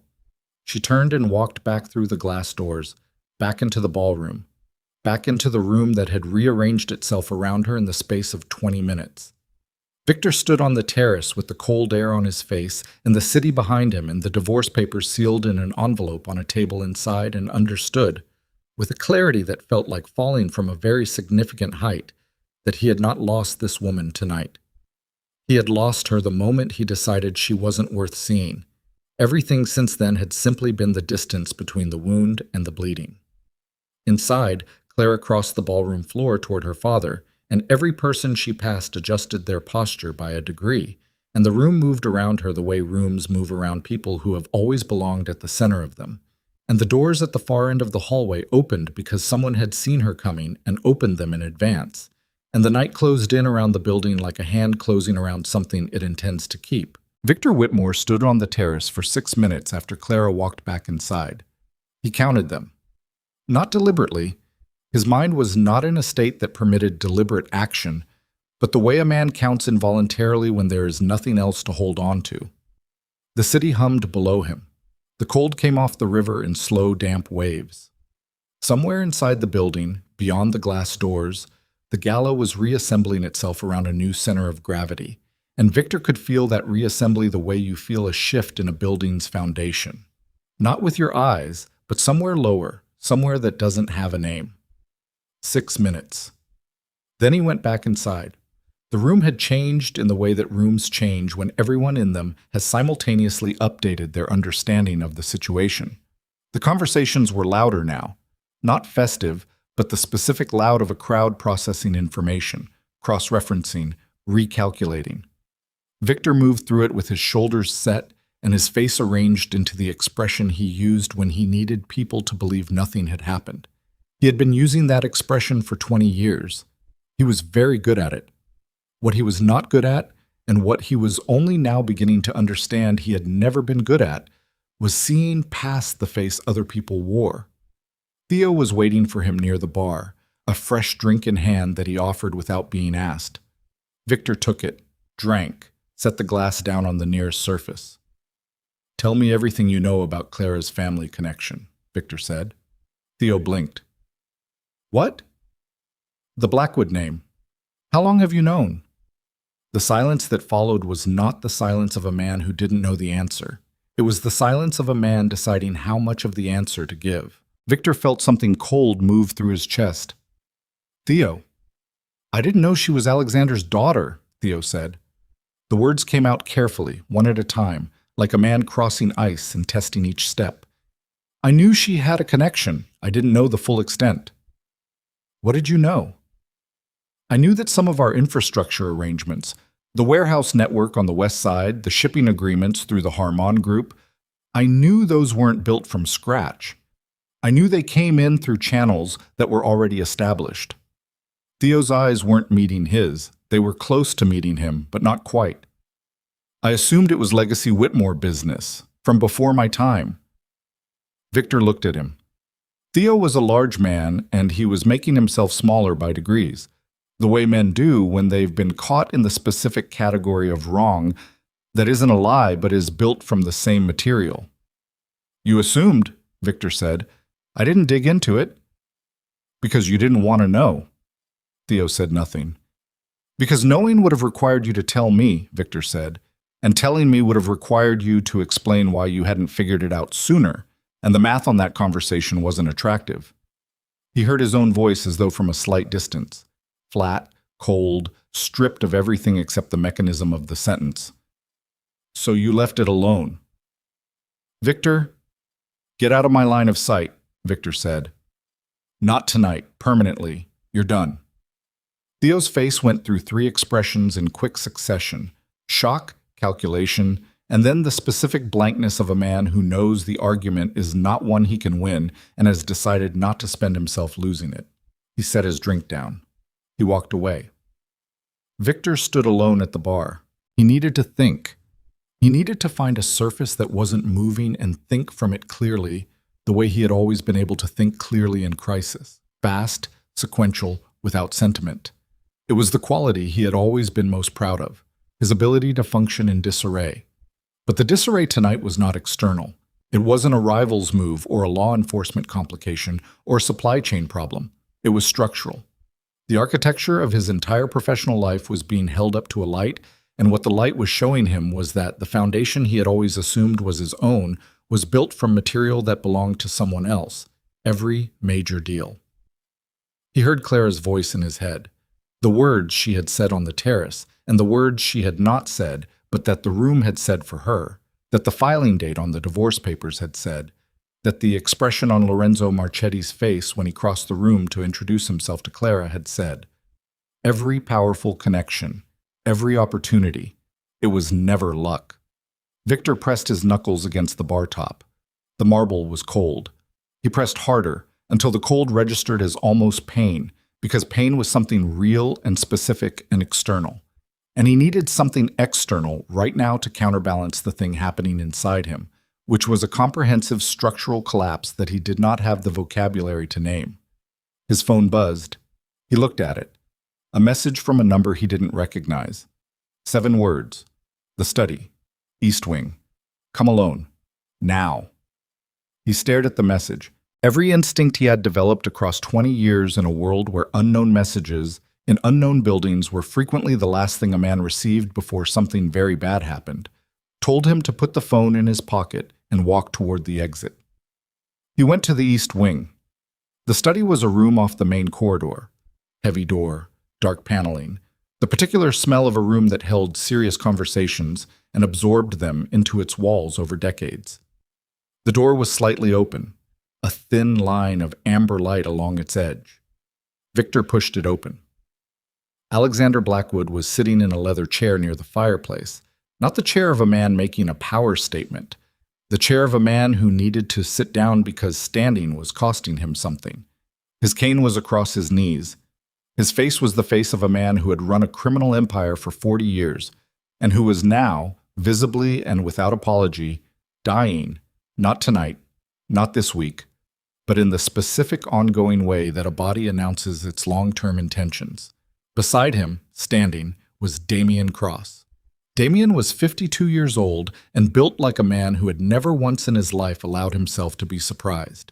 She turned and walked back through the glass doors, back into the ballroom, back into the room that had rearranged itself around her in the space of 20 minutes. Victor stood on the terrace with the cold air on his face and the city behind him and the divorce papers sealed in an envelope on a table inside, and understood, with a clarity that felt like falling from a very significant height, that he had not lost this woman tonight. He had lost her the moment he decided she wasn't worth seeing. Everything since then had simply been the distance between the wound and the bleeding. Inside, Clara crossed the ballroom floor toward her father, and every person she passed adjusted their posture by a degree, and the room moved around her the way rooms move around people who have always belonged at the center of them. And the doors at the far end of the hallway opened because someone had seen her coming and opened them in advance, and the night closed in around the building like a hand closing around something it intends to keep. Victor Whitmore stood on the terrace for 6 minutes after Clara walked back inside. He counted them. Not deliberately. His mind was not in a state that permitted deliberate action, but the way a man counts involuntarily when there is nothing else to hold on to. The city hummed below him. The cold came off the river in slow, damp waves. Somewhere inside the building, beyond the glass doors, the Gala was reassembling itself around a new center of gravity, and Victor could feel that reassembly the way you feel a shift in a building's foundation. Not with your eyes, but somewhere lower, somewhere that doesn't have a name. 6 minutes. Then he went back inside. The room had changed in the way that rooms change when everyone in them has simultaneously updated their understanding of the situation. The conversations were louder now, not festive, but the specific loud of a crowd processing information, cross-referencing, recalculating. Victor moved through it with his shoulders set and his face arranged into the expression he used when he needed people to believe nothing had happened. He had been using that expression for 20 years. He was very good at it. What he was not good at, and what he was only now beginning to understand he had never been good at, was seeing past the face other people wore. Theo was waiting for him near the bar, a fresh drink in hand that he offered without being asked. Victor took it, drank, set the glass down on the nearest surface. "Tell me everything you know about Clara's family connection," Victor said. Theo blinked. "What?" "The Blackwood name. How long have you known?" The silence that followed was not the silence of a man who didn't know the answer. It was the silence of a man deciding how much of the answer to give. Victor felt something cold move through his chest. "Theo, I didn't know she was Alexander's daughter," Theo said. The words came out carefully, one at a time, like a man crossing ice and testing each step. "I knew she had a connection. I didn't know the full extent." "What did you know?" "I knew that some of our infrastructure arrangements, the warehouse network on the west side, the shipping agreements through the Harmon Group, I knew those weren't built from scratch. I knew they came in through channels that were already established." Theo's eyes weren't meeting his. They were close to meeting him, but not quite. "I assumed it was legacy Whitmore business, from before my time." Victor looked at him. Theo was a large man, and he was making himself smaller by degrees, the way men do when they've been caught in the specific category of wrong that isn't a lie but is built from the same material. "You assumed," Victor said. "I didn't dig into it." "Because you didn't want to know." Theo said nothing. "Because knowing would have required you to tell me," Victor said, "and telling me would have required you to explain why you hadn't figured it out sooner, and the math on that conversation wasn't attractive." He heard his own voice as though from a slight distance. Flat, cold, stripped of everything except the mechanism of the sentence. "So you left it alone." "Victor, get out of my line of sight," Victor said. "Not tonight, permanently. You're done." Theo's face went through 3 expressions in quick succession: shock, calculation, and then the specific blankness of a man who knows the argument is not one he can win and has decided not to spend himself losing it. He set his drink down. He walked away. Victor stood alone at the bar. He needed to think. He needed to find a surface that wasn't moving and think from it clearly, the way he had always been able to think clearly in crisis. Fast, sequential, without sentiment. It was the quality he had always been most proud of, his ability to function in disarray. But the disarray tonight was not external. It wasn't a rival's move or a law enforcement complication or a supply chain problem. It was structural. The architecture of his entire professional life was being held up to a light, and what the light was showing him was that the foundation he had always assumed was his own was built from material that belonged to someone else. Every major deal. He heard Clara's voice in his head. The words she had said on the terrace, and the words she had not said, but that the room had said for her, that the filing date on the divorce papers had said, that the expression on Lorenzo Marchetti's face when he crossed the room to introduce himself to Clara had said. Every powerful connection, every opportunity, it was never luck. Victor pressed his knuckles against the bar top. The marble was cold. He pressed harder until the cold registered as almost pain, because pain was something real and specific and external. And he needed something external right now to counterbalance the thing happening inside him, which was a comprehensive structural collapse that he did not have the vocabulary to name. His phone buzzed. He looked at it. A message from a number he didn't recognize. 7 words. The study. East Wing. Come alone. Now. He stared at the message. Every instinct he had developed across 20 years in a world where unknown messages in unknown buildings were frequently the last thing a man received before something very bad happened, told him to put the phone in his pocket and walk toward the exit. He went to the East Wing. The study was a room off the main corridor. Heavy door, dark paneling, The particular smell of a room that held serious conversations and absorbed them into its walls over decades. The door was slightly open, a thin line of amber light along its edge. Victor pushed it open. Alexander Blackwood was sitting in a leather chair near the fireplace, not the chair of a man making a power statement, the chair of a man who needed to sit down because standing was costing him something. His cane was across his knees. His face was the face of a man who had run a criminal empire for 40 years, and who was now, visibly and without apology, dying, not tonight, not this week, but in the specific ongoing way that a body announces its long-term intentions. Beside him, standing, was Damien Cross. Damien was 52 years old and built like a man who had never once in his life allowed himself to be surprised.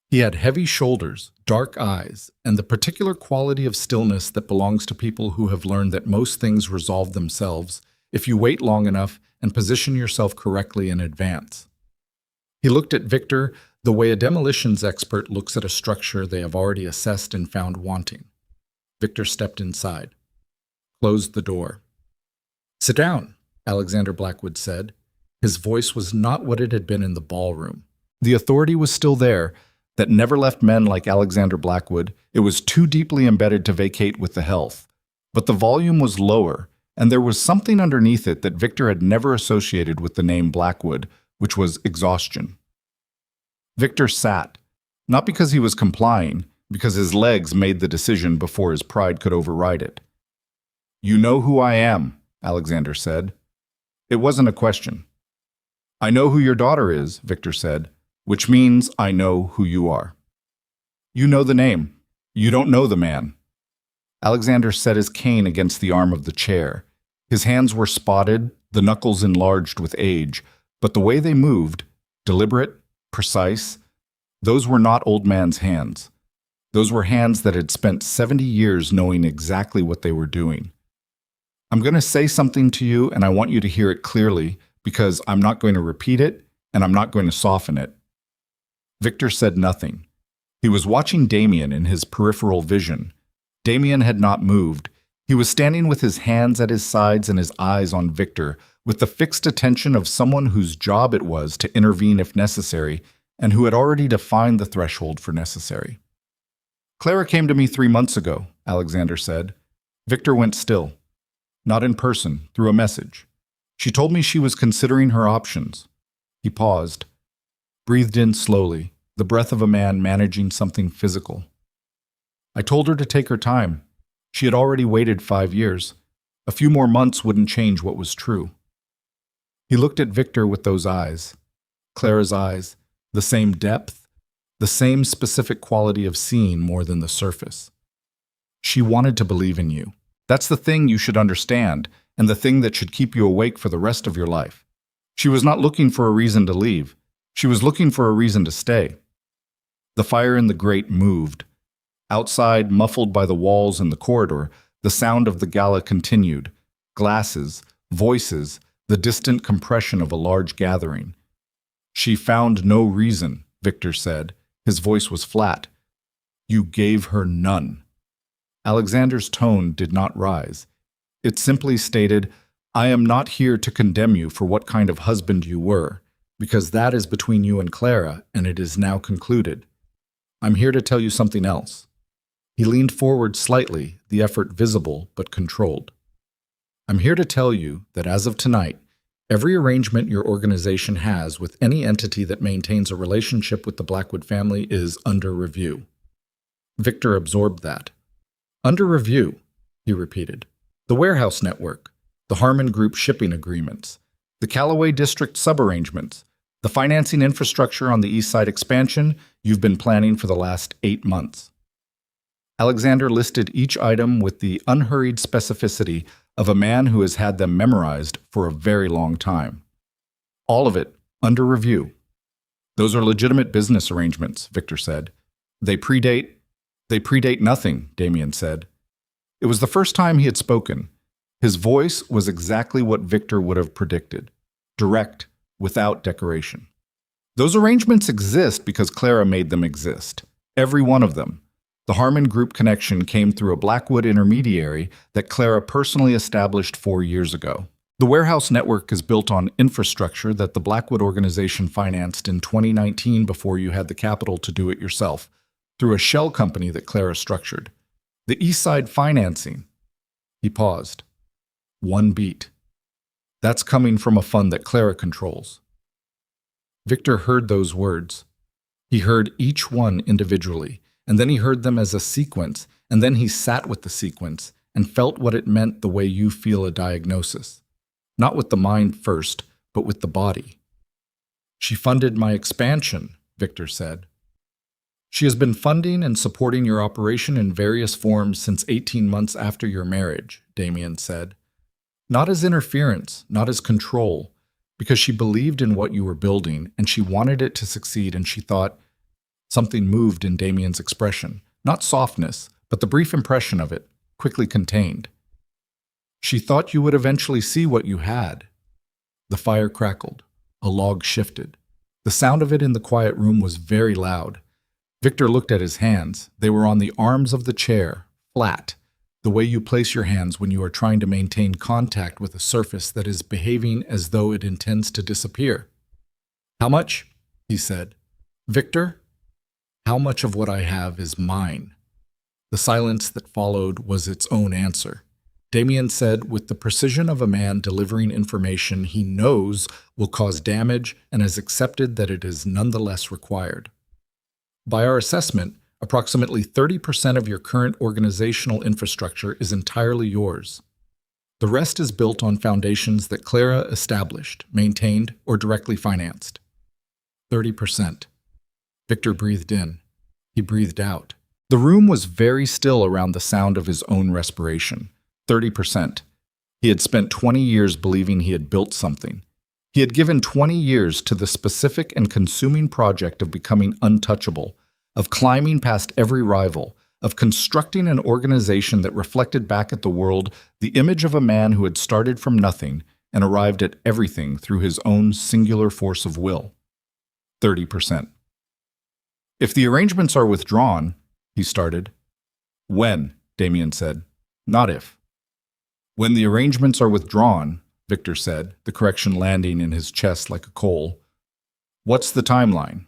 He had heavy shoulders, dark eyes, and the particular quality of stillness that belongs to people who have learned that most things resolve themselves if you wait long enough and position yourself correctly in advance. He looked at Victor the way a demolitions expert looks at a structure they have already assessed and found wanting. Victor stepped inside, closed the door. "Sit down," Alexander Blackwood said. His voice was not what it had been in the ballroom. The authority was still there, that never left men like Alexander Blackwood. It was too deeply embedded to vacate with the health. But the volume was lower, and there was something underneath it that Victor had never associated with the name Blackwood, which was exhaustion. Victor sat, not because he was complying, because his legs made the decision before his pride could override it. "You know who I am," Alexander said. It wasn't a question. "I know who your daughter is," Victor said, "which means I know who you are." "You know the name. You don't know the man." Alexander set his cane against the arm of the chair. His hands were spotted, the knuckles enlarged with age, but the way they moved, deliberate, precise, those were not old man's hands. Those were hands that had spent 70 years knowing exactly what they were doing. "I'm going to say something to you, and I want you to hear it clearly, because I'm not going to repeat it, and I'm not going to soften it." Victor said nothing. He was watching Damien in his peripheral vision. Damien had not moved. He was standing with his hands at his sides and his eyes on Victor, with the fixed attention of someone whose job it was to intervene if necessary, and who had already defined the threshold for necessary. "Clara came to me 3 months ago," Alexander said. Victor went still. "Not in person, through a message. She told me she was considering her options." He paused, breathed in slowly, the breath of a man managing something physical. "I told her to take her time. She had already waited 5 years. A few more months wouldn't change what was true." He looked at Victor with those eyes, Clara's eyes, the same depth, the same specific quality of seeing more than the surface. "She wanted to believe in you. That's the thing you should understand, and the thing that should keep you awake for the rest of your life. She was not looking for a reason to leave. She was looking for a reason to stay." The fire in the grate moved. Outside, muffled by the walls and the corridor, the sound of the gala continued. Glasses, voices, the distant compression of a large gathering. "She found no reason," Victor said. His voice was flat. "You gave her none." Alexander's tone did not rise. It simply stated, "I am not here to condemn you for what kind of husband you were, because that is between you and Clara, and it is now concluded. I'm here to tell you something else." He leaned forward slightly, the effort visible but controlled. "I'm here to tell you that as of tonight, every arrangement your organization has with any entity that maintains a relationship with the Blackwood family is under review." Victor absorbed that. "Under review," he repeated. "The warehouse network, the Harmon Group shipping agreements, the Callaway District subarrangements, the financing infrastructure on the East Side expansion you've been planning for the last 8 months. Alexander listed each item with the unhurried specificity of a man who has had them memorized for a very long time. "All of it, under review." "Those are legitimate business arrangements," Victor said. They predate nothing," Damien said. It was the first time he had spoken. His voice was exactly what Victor would have predicted. Direct, without decoration. "Those arrangements exist because Clara made them exist. Every one of them. The Harmon Group connection came through a Blackwood intermediary that Clara personally established 4 years ago. The warehouse network is built on infrastructure that the Blackwood organization financed in 2019 before you had the capital to do it yourself, through a shell company that Clara structured. The Eastside financing. He paused. One beat. That's coming from a fund that Clara controls. Victor heard those words. He heard each one individually, and then he heard them as a sequence, and then he sat with the sequence and felt what it meant the way you feel a diagnosis. Not with the mind first, but with the body. She funded my expansion, Victor said. She has been funding and supporting your operation in various forms since 18 months after your marriage, Damien said. Not as interference, not as control, because she believed in what you were building and she wanted it to succeed, and she thought. Something moved in Damien's expression, not softness, but the brief impression of it, quickly contained. She thought you would eventually see what you had. The fire crackled. A log shifted. The sound of it in the quiet room was very loud. Victor looked at his hands. They were on the arms of the chair, flat, the way you place your hands when you are trying to maintain contact with a surface that is behaving as though it intends to disappear. How much? He said. Victor? How much of what I have is mine? The silence that followed was its own answer. Damien said, with the precision of a man delivering information he knows will cause damage and has accepted that it is nonetheless required. By our assessment, approximately 30% of your current organizational infrastructure is entirely yours. The rest is built on foundations that Clara established, maintained, or directly financed. 30%. Victor breathed in. He breathed out. The room was very still around the sound of his own respiration. 30%. He had spent 20 years believing he had built something. He had given 20 years to the specific and consuming project of becoming untouchable, of climbing past every rival, of constructing an organization that reflected back at the world the image of a man who had started from nothing and arrived at everything through his own singular force of will. 30%. If the arrangements are withdrawn, he started. When, Damien said. Not if. When the arrangements are withdrawn, Victor said, the correction landing in his chest like a coal. What's the timeline?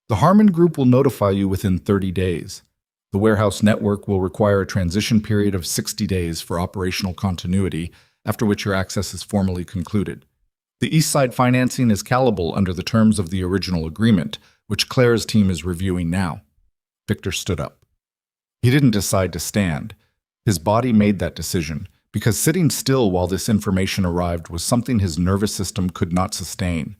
The Harmon Group will notify you within 30 days. The warehouse network will require a transition period of 60 days for operational continuity, after which your access is formally concluded. The Eastside financing is callable under the terms of the original agreement, which Claire's team is reviewing now. Victor stood up. He didn't decide to stand. His body made that decision, because sitting still while this information arrived was something his nervous system could not sustain.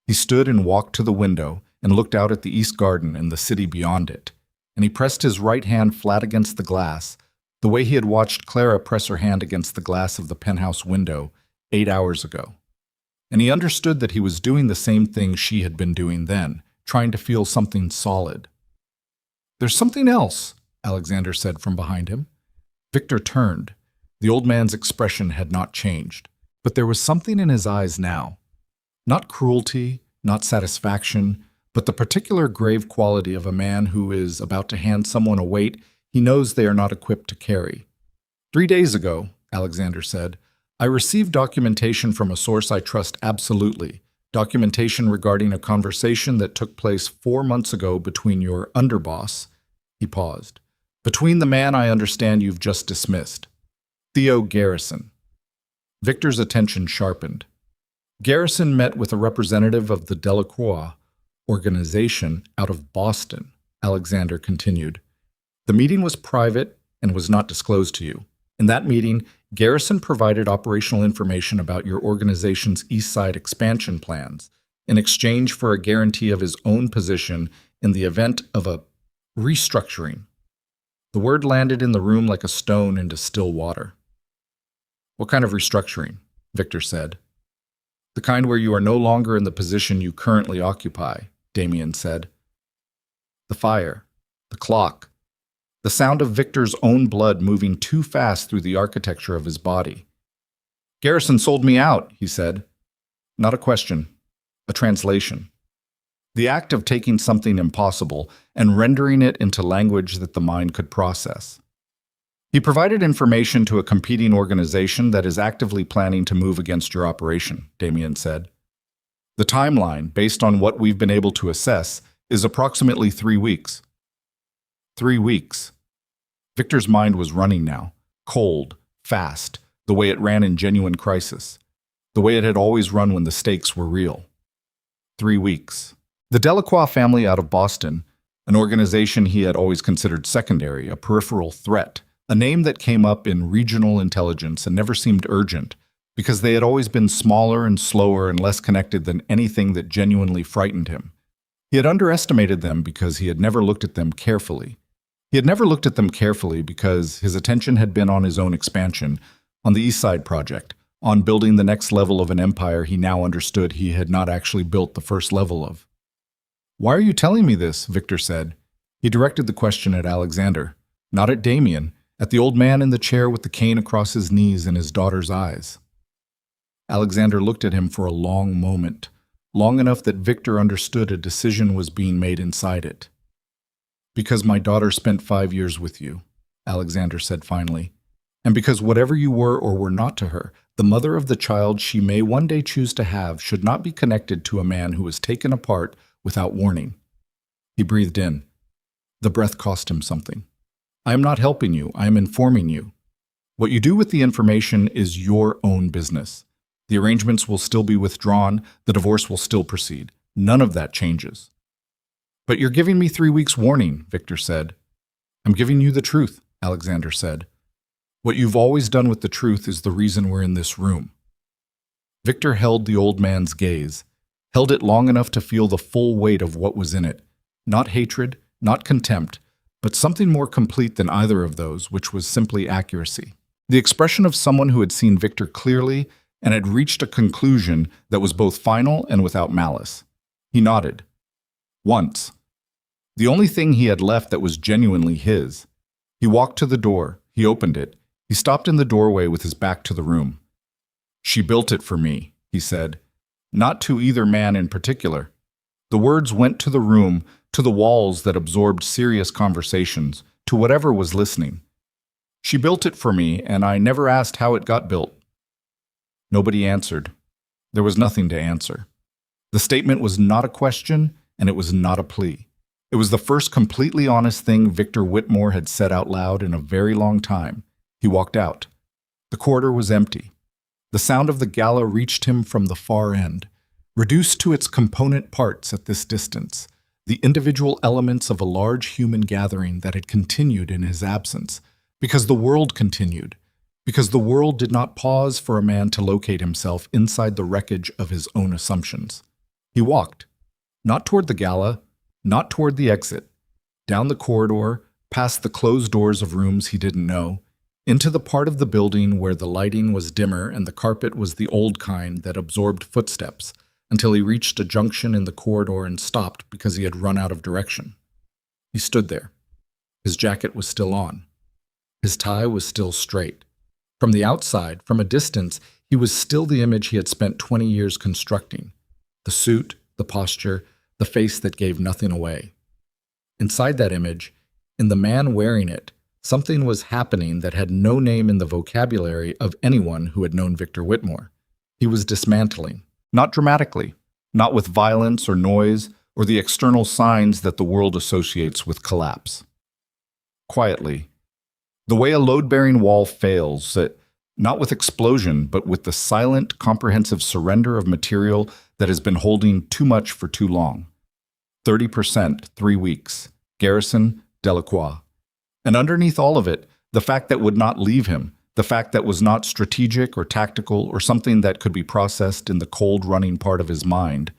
He stood and walked to the window and looked out at the East Garden and the city beyond it, and he pressed his right hand flat against the glass, the way he had watched Clara press her hand against the glass of the penthouse window 8 hours ago. And he understood that he was doing the same thing she had been doing then, trying to feel something solid. There's something else, Alexander said from behind him. Victor turned. The old man's expression had not changed, but there was something in his eyes now. Not cruelty, not satisfaction, but the particular grave quality of a man who is about to hand someone a weight he knows they are not equipped to carry. 3 days ago, Alexander said, I received documentation from a source I trust absolutely, documentation regarding a conversation that took place 4 months ago between your underboss, he paused, between the man I understand you've just dismissed, Theo Garrison. Victor's attention sharpened. Garrison met with a representative of the Delacroix organization out of Boston, Alexander continued. The meeting was private and was not disclosed to you. In that meeting, Garrison provided operational information about your organization's East Side expansion plans in exchange for a guarantee of his own position in the event of a restructuring. The word landed in the room like a stone into still water. What kind of restructuring? Victor said. The kind where you are no longer in the position you currently occupy, Damien said. The fire, the clock, the sound of Victor's own blood moving too fast through the architecture of his body. Garrison sold me out, he said. Not a question, a translation. The act of taking something impossible and rendering it into language that the mind could process. He provided information to a competing organization that is actively planning to move against your operation, Damien said. The timeline, based on what we've been able to assess, is approximately 3 weeks. 3 weeks. Victor's mind was running now, cold, fast, the way it ran in genuine crisis, the way it had always run when the stakes were real. 3 weeks. The Delacroix family out of Boston, an organization he had always considered secondary, a peripheral threat, a name that came up in regional intelligence and never seemed urgent, because they had always been smaller and slower and less connected than anything that genuinely frightened him. He had underestimated them because he had never looked at them carefully. He had never looked at them carefully because his attention had been on his own expansion, on the East Side Project, on building the next level of an empire he now understood he had not actually built the first level of. "Why are you telling me this?" Victor said. He directed the question at Alexander, not at Damien, at the old man in the chair with the cane across his knees and his daughter's eyes. Alexander looked at him for a long moment, long enough that Victor understood a decision was being made inside it. "Because my daughter spent 5 years with you," Alexander said finally, "and because whatever you were or were not to her, the mother of the child she may one day choose to have should not be connected to a man who was taken apart without warning." He breathed in. The breath cost him something. "I am not helping you, I am informing you. What you do with the information is your own business. The arrangements will still be withdrawn, the divorce will still proceed. None of that changes." "But you're giving me 3 weeks warning," Victor said. "I'm giving you the truth," Alexander said. "What you've always done with the truth is the reason we're in this room." Victor held the old man's gaze, held it long enough to feel the full weight of what was in it. Not hatred, not contempt, but something more complete than either of those, which was simply accuracy. The expression of someone who had seen Victor clearly and had reached a conclusion that was both final and without malice. He nodded. Once. The only thing he had left that was genuinely his. He walked to the door. He opened it. He stopped in the doorway with his back to the room. "She built it for me," he said. Not to either man in particular. The words went to the room, to the walls that absorbed serious conversations, to whatever was listening. "She built it for me, and I never asked how it got built." Nobody answered. There was nothing to answer. The statement was not a question, and it was not a plea. It was the first completely honest thing Victor Whitmore had said out loud in a very long time. He walked out. The corridor was empty. The sound of the gala reached him from the far end, reduced to its component parts at this distance, the individual elements of a large human gathering that had continued in his absence, because the world continued, because the world did not pause for a man to locate himself inside the wreckage of his own assumptions. He walked, not toward the gala, not toward the exit, down the corridor, past the closed doors of rooms he didn't know, into the part of the building where the lighting was dimmer and the carpet was the old kind that absorbed footsteps, until he reached a junction in the corridor and stopped because he had run out of direction. He stood there. His jacket was still on. His tie was still straight. From the outside, from a distance, he was still the image he had spent 20 years constructing. The suit, the posture, the face that gave nothing away. Inside that image, in the man wearing it, something was happening that had no name in the vocabulary of anyone who had known Victor Whitmore. He was dismantling, not dramatically, not with violence or noise or the external signs that the world associates with collapse. Quietly, the way a load-bearing wall fails, not with explosion, but with the silent, comprehensive surrender of material that has been holding too much for too long. 30%, 3 weeks. Garrison, Delacroix. And underneath all of it, the fact that would not leave him, the fact that was not strategic or tactical or something that could be processed in the cold running part of his mind.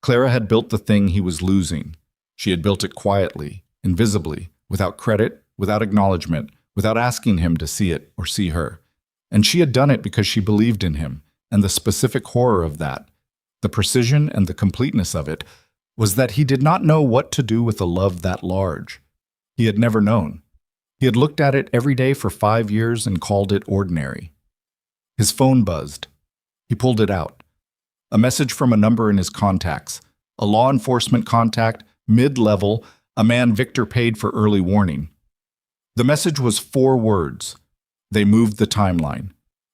Clara had built the thing he was losing. She had built it quietly, invisibly, without credit, without acknowledgement, without asking him to see it or see her. And she had done it because she believed in him, and the specific horror of that, the precision and the completeness of it, was that he did not know what to do with a love that large. He had never known. He had looked at it every day for 5 years and called it ordinary. His phone buzzed. He pulled it out. A message from a number in his contacts, a law enforcement contact, mid-level, a man Victor paid for early warning. The message was 4 words. They moved the timeline.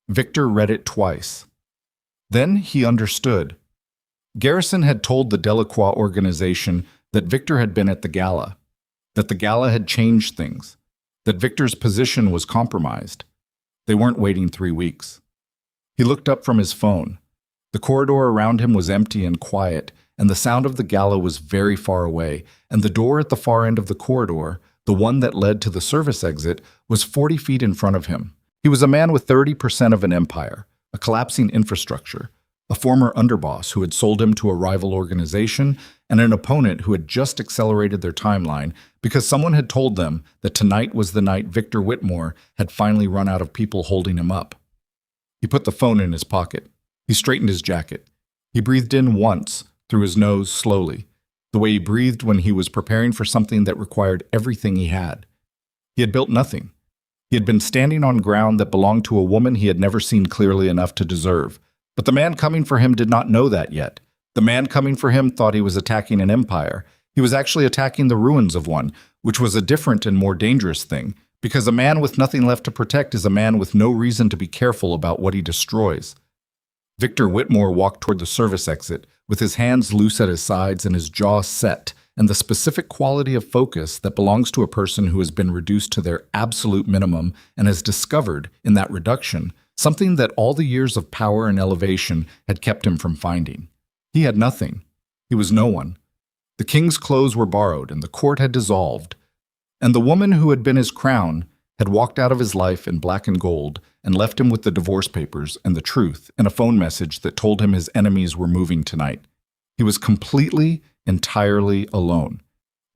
Victor read it twice. Then he understood. Garrison had told the Delacroix organization that Victor had been at the gala, that the gala had changed things, that Victor's position was compromised. They weren't waiting 3 weeks. He looked up from his phone. The corridor around him was empty and quiet, and the sound of the gala was very far away, and the door at the far end of the corridor, the one that led to the service exit, was 40 feet in front of him. He was a man with 30% of an empire, a collapsing infrastructure, a former underboss who had sold him to a rival organization, and an opponent who had just accelerated their timeline because someone had told them that tonight was the night Victor Whitmore had finally run out of people holding him up. He put the phone in his pocket. He straightened his jacket. He breathed in once, through his nose slowly, the way he breathed when he was preparing for something that required everything he had. He had built nothing. He had been standing on ground that belonged to a woman he had never seen clearly enough to deserve. But the man coming for him did not know that yet. The man coming for him thought he was attacking an empire. He was actually attacking the ruins of one, which was a different and more dangerous thing, because a man with nothing left to protect is a man with no reason to be careful about what he destroys. Victor Whitmore walked toward the service exit, with his hands loose at his sides and his jaw set, and the specific quality of focus that belongs to a person who has been reduced to their absolute minimum and has discovered, in that reduction, something that all the years of power and elevation had kept him from finding. He had nothing. He was no one. The king's clothes were borrowed, and the court had dissolved. And the woman who had been his crown had walked out of his life in black and gold and left him with the divorce papers and the truth and a phone message that told him his enemies were moving tonight. He was completely, entirely alone.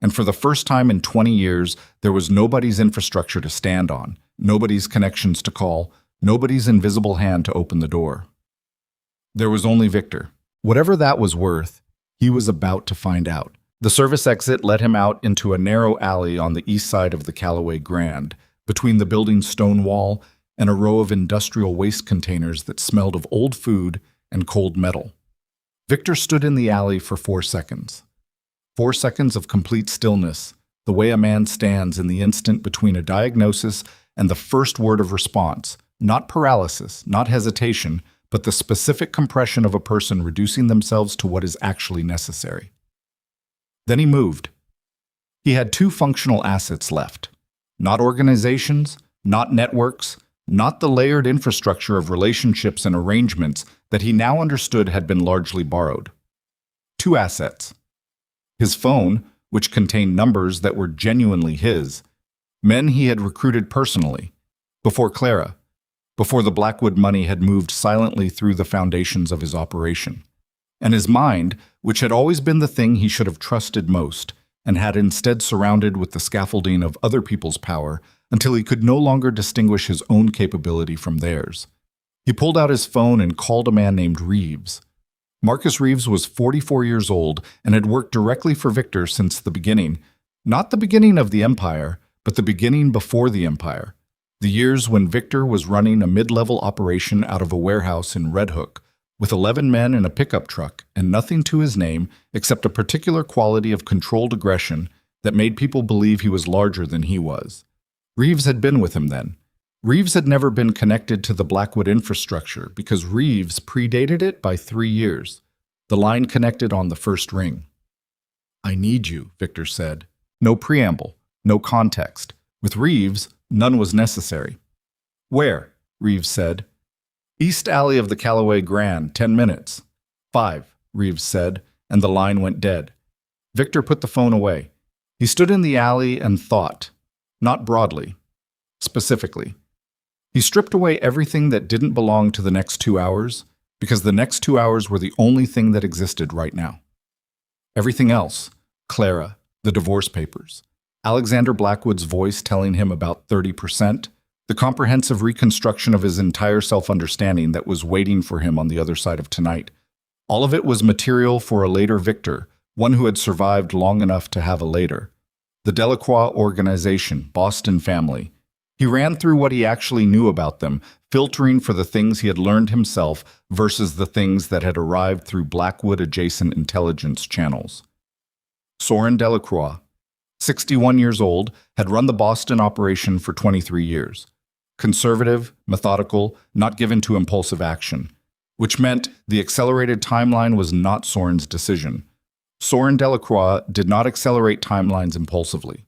And for the first time in 20 years, there was nobody's infrastructure to stand on, nobody's connections to call, nobody's invisible hand to open the door. There was only Victor. Whatever that was worth, he was about to find out. The service exit led him out into a narrow alley on the east side of the Callaway Grand, between the building's stone wall and a row of industrial waste containers that smelled of old food and cold metal. Victor stood in the alley for 4 seconds. 4 seconds of complete stillness, the way a man stands in the instant between a diagnosis and the first word of response, not paralysis, not hesitation, but the specific compression of a person reducing themselves to what is actually necessary. Then he moved. He had 2 functional assets left. Not organizations, not networks, not the layered infrastructure of relationships and arrangements that he now understood had been largely borrowed. 2 assets. His phone, which contained numbers that were genuinely his, men he had recruited personally, before Clara, before the Blackwood money had moved silently through the foundations of his operation, and his mind, which had always been the thing he should have trusted most, and had instead surrounded with the scaffolding of other people's power until he could no longer distinguish his own capability from theirs. He pulled out his phone and called a man named Reeves. Marcus Reeves was 44 years old and had worked directly for Victor since the beginning, not the beginning of the empire, but the beginning before the empire, the years when Victor was running a mid-level operation out of a warehouse in Red Hook, with 11 men in a pickup truck and nothing to his name except a particular quality of controlled aggression that made people believe he was larger than he was. Reeves had been with him then. Reeves had never been connected to the Blackwood infrastructure because Reeves predated it by 3 years. The line connected on the first ring. "I need you," Victor said. No preamble, no context. With Reeves, none was necessary. "Where?" Reeves said. "East alley of the Callaway Grand, 10 minutes. 5, Reeves said, and the line went dead. Victor put the phone away. He stood in the alley and thought, not broadly, specifically. He stripped away everything that didn't belong to the next 2 hours, because the next 2 hours were the only thing that existed right now. Everything else, Clara, the divorce papers, Alexander Blackwood's voice telling him about 30%, the comprehensive reconstruction of his entire self-understanding that was waiting for him on the other side of tonight. All of it was material for a later Victor, one who had survived long enough to have a later. The Delacroix organization, Boston family, He ran through what he actually knew about them, filtering for the things he had learned himself versus the things that had arrived through Blackwood-adjacent intelligence channels. Soren Delacroix, 61 years old, had run the Boston operation for 23 years. Conservative, methodical, not given to impulsive action, which meant the accelerated timeline was not Soren's decision. Soren Delacroix did not accelerate timelines impulsively,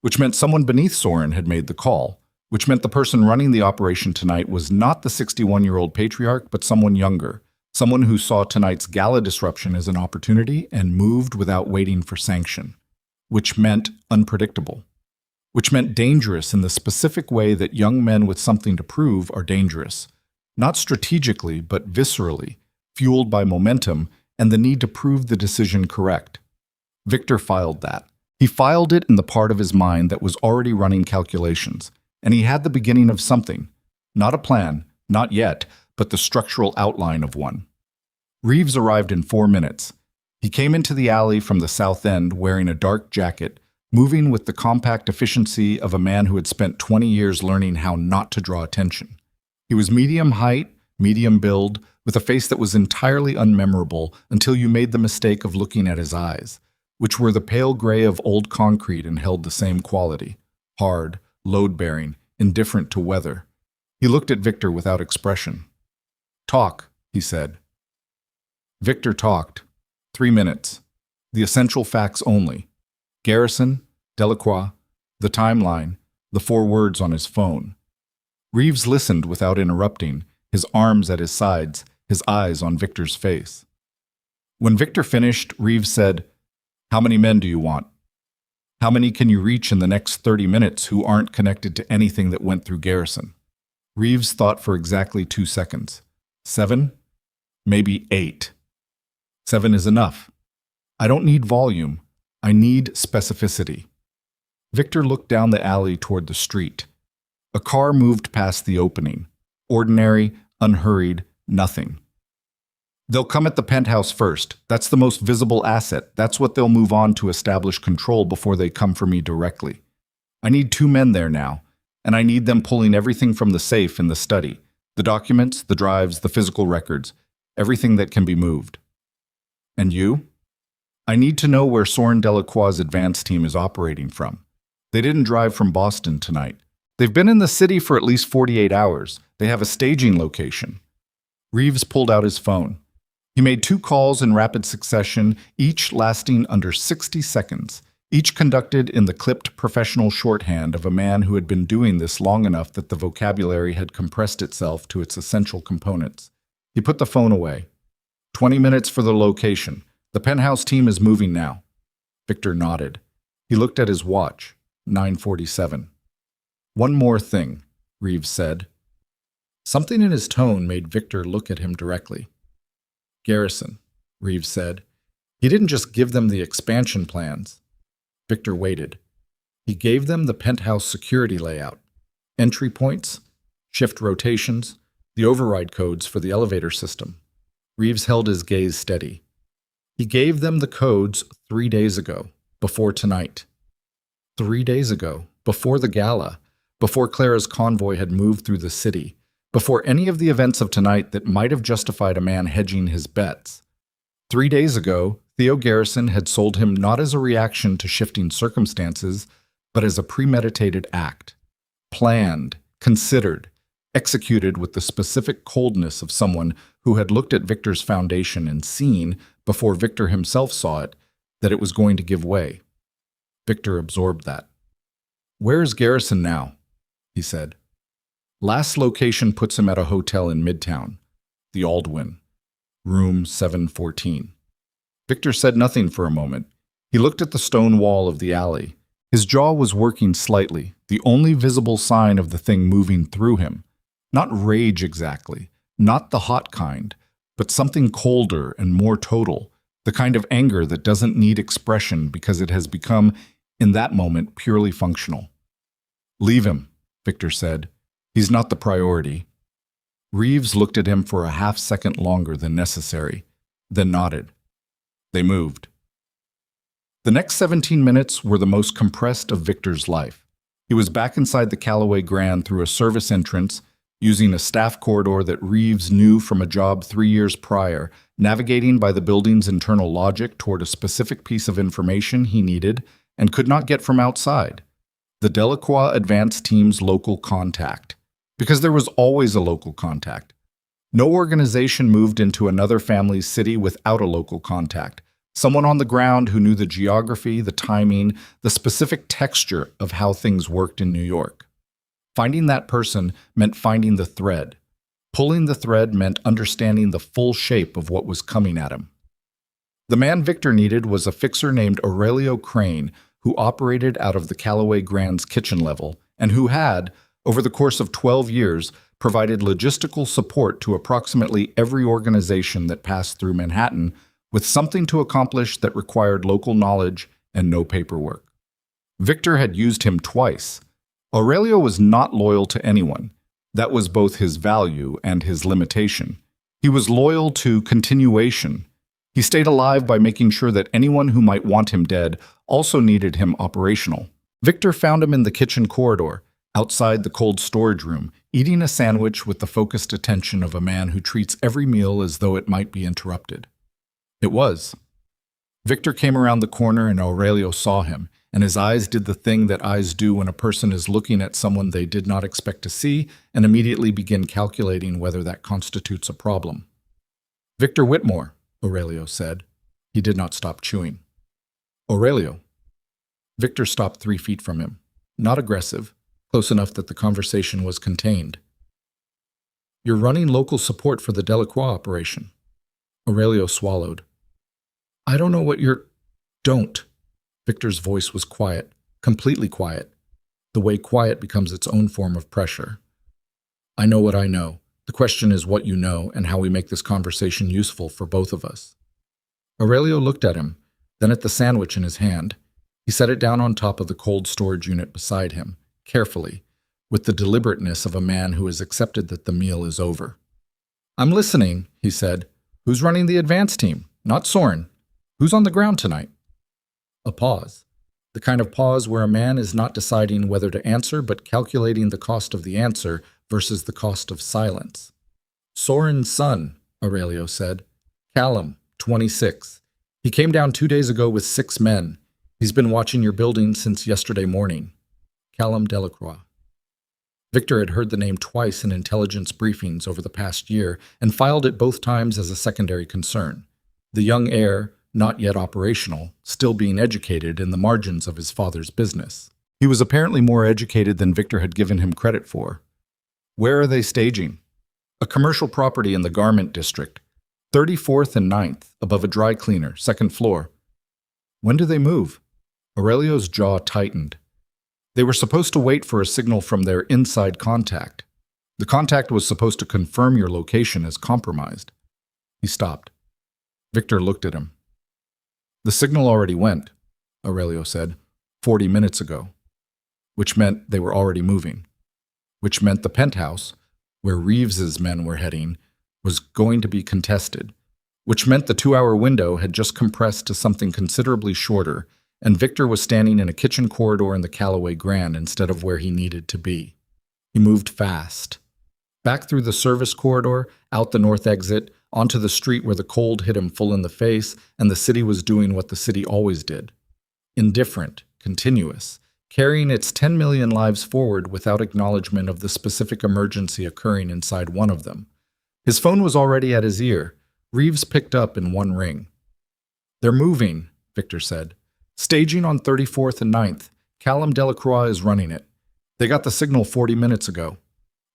which meant someone beneath Soren had made the call, which meant the person running the operation tonight was not the 61-year-old patriarch, but someone younger, someone who saw tonight's gala disruption as an opportunity and moved without waiting for sanction, which meant unpredictable, which meant dangerous in the specific way that young men with something to prove are dangerous, not strategically, but viscerally, fueled by momentum and the need to prove the decision correct. Victor filed that. He filed it in the part of his mind that was already running calculations, and he had the beginning of something. Not a plan, not yet, but the structural outline of one. Reeves arrived in 4 minutes. He came into the alley from the south end wearing a dark jacket, moving with the compact efficiency of a man who had spent 20 years learning how not to draw attention. He was medium height, medium build, with a face that was entirely unmemorable until you made the mistake of looking at his eyes, which were the pale gray of old concrete and held the same quality: hard, load-bearing, indifferent to weather. He looked at Victor without expression. "Talk," he said. Victor talked. 3 minutes. The essential facts only. Garrison, Delacroix, the timeline, the 4 words on his phone. Reeves listened without interrupting, his arms at his sides, his eyes on Victor's face. When Victor finished, Reeves said, "How many men do you want? How many can you reach in the next 30 minutes who aren't connected to anything that went through Garrison?" Reeves thought for exactly 2 seconds. 7? Maybe 8. 7 is enough. I don't need volume. I need specificity. Victor looked down the alley toward the street. A car moved past the opening. Ordinary, unhurried, nothing. "They'll come at the penthouse first. That's the most visible asset. That's what they'll move on to establish control before they come for me directly. I need 2 men there now, and I need them pulling everything from the safe in the study. The documents, the drives, the physical records, everything that can be moved. And you? I need to know where Soren Delacroix's advance team is operating from. They didn't drive from Boston tonight. They've been in the city for at least 48 hours. They have a staging location." Reeves pulled out his phone. He made 2 calls in rapid succession, each lasting under 60 seconds, each conducted in the clipped professional shorthand of a man who had been doing this long enough that the vocabulary had compressed itself to its essential components. He put the phone away. 20 minutes for the location. The penthouse team is moving now. Victor nodded. He looked at his watch. 9:47. "One more thing," Reeves said. Something in his tone made Victor look at him directly. "Garrison," Reeves said. "He didn't just give them the expansion plans." Victor waited. He gave them the penthouse security layout, entry points, shift rotations, the override codes for the elevator system. Reeves held his gaze steady. He gave them the codes 3 days ago, before tonight. 3 days ago, before the gala, before Clara's convoy had moved through the city, before any of the events of tonight that might have justified a man hedging his bets. 3 days ago, Theo Garrison had sold him not as a reaction to shifting circumstances, but as a premeditated act. Planned, considered, executed with the specific coldness of someone who had looked at Victor's foundation and seen, before Victor himself saw it, that it was going to give way. Victor absorbed that. "Where is Garrison now?" he said. "Last location puts him at a hotel in Midtown, the Aldwyn, room 714. Victor said nothing for a moment. He looked at the stone wall of the alley. His jaw was working slightly, the only visible sign of the thing moving through him. Not rage exactly, not the hot kind, but something colder and more total, the kind of anger that doesn't need expression because it has become, in that moment, purely functional. "Leave him," Victor said. "He's not the priority." Reeves looked at him for a half-second longer than necessary, then nodded. They moved. The next 17 minutes were the most compressed of Victor's life. He was back inside the Callaway Grand through a service entrance, using a staff corridor that Reeves knew from a job 3 years prior, navigating by the building's internal logic toward a specific piece of information he needed and could not get from outside. The Delacroix Advance Team's local contact. Because there was always a local contact. No organization moved into another family's city without a local contact. Someone on the ground who knew the geography, the timing, the specific texture of how things worked in New York. Finding that person meant finding the thread. Pulling the thread meant understanding the full shape of what was coming at him. The man Victor needed was a fixer named Aurelio Crane, who operated out of the Callaway Grand's kitchen level, and who had, over the course of 12 years, provided logistical support to approximately every organization that passed through Manhattan, with something to accomplish that required local knowledge and no paperwork. Victor had used him twice. Aurelio was not loyal to anyone. That was both his value and his limitation. He was loyal to continuation. He stayed alive by making sure that anyone who might want him dead also needed him operational. Victor found him in the kitchen corridor, outside the cold storage room, eating a sandwich with the focused attention of a man who treats every meal as though it might be interrupted. It was. Victor came around the corner and Aurelio saw him, and his eyes did the thing that eyes do when a person is looking at someone they did not expect to see and immediately begin calculating whether that constitutes a problem. "Victor Whitmore," Aurelio said. He did not stop chewing. "Aurelio." Victor stopped 3 feet from him. Not aggressive, close enough that the conversation was contained. "You're running local support for the Delacroix operation." Aurelio swallowed. "I don't know what you're—" "Don't." Victor's voice was quiet, completely quiet, the way quiet becomes its own form of pressure. "I know what I know. The question is what you know and how we make this conversation useful for both of us." Aurelio looked at him, then at the sandwich in his hand. He set it down on top of the cold storage unit beside him, carefully, with the deliberateness of a man who has accepted that the meal is over. "I'm listening," he said. "Who's running the advance team? Not Soren. Who's on the ground tonight?" A pause. The kind of pause where a man is not deciding whether to answer but calculating the cost of the answer versus the cost of silence. "Soren's son," Aurelio said. "Callum, 26. He came down 2 days ago with 6 men. He's been watching your building since yesterday morning. Callum Delacroix." Victor had heard the name twice in intelligence briefings over the past year and filed it both times as a secondary concern. The young heir, not yet operational, still being educated in the margins of his father's business. He was apparently more educated than Victor had given him credit for. "Where are they staging?" "A commercial property in the garment district. 34th and 9th, above a dry cleaner, 2nd floor." "When do they move?" Aurelio's jaw tightened. "They were supposed to wait for a signal from their inside contact. The contact was supposed to confirm your location as compromised." He stopped. Victor looked at him. "The signal already went," Aurelio said, 40 minutes ago. Which meant they were already moving. Which meant the penthouse, where Reeves's men were heading, was going to be contested. Which meant the 2-hour window had just compressed to something considerably shorter, and Victor was standing in a kitchen corridor in the Callaway Grand instead of where he needed to be. He moved fast. Back through the service corridor, out the north exit, onto the street where the cold hit him full in the face, and the city was doing what the city always did. Indifferent, continuous, carrying its 10 million lives forward without acknowledgement of the specific emergency occurring inside one of them. His phone was already at his ear. Reeves picked up in one ring. "They're moving," Victor said. "Staging on 34th and 9th. Callum Delacroix is running it. They got the signal 40 minutes ago."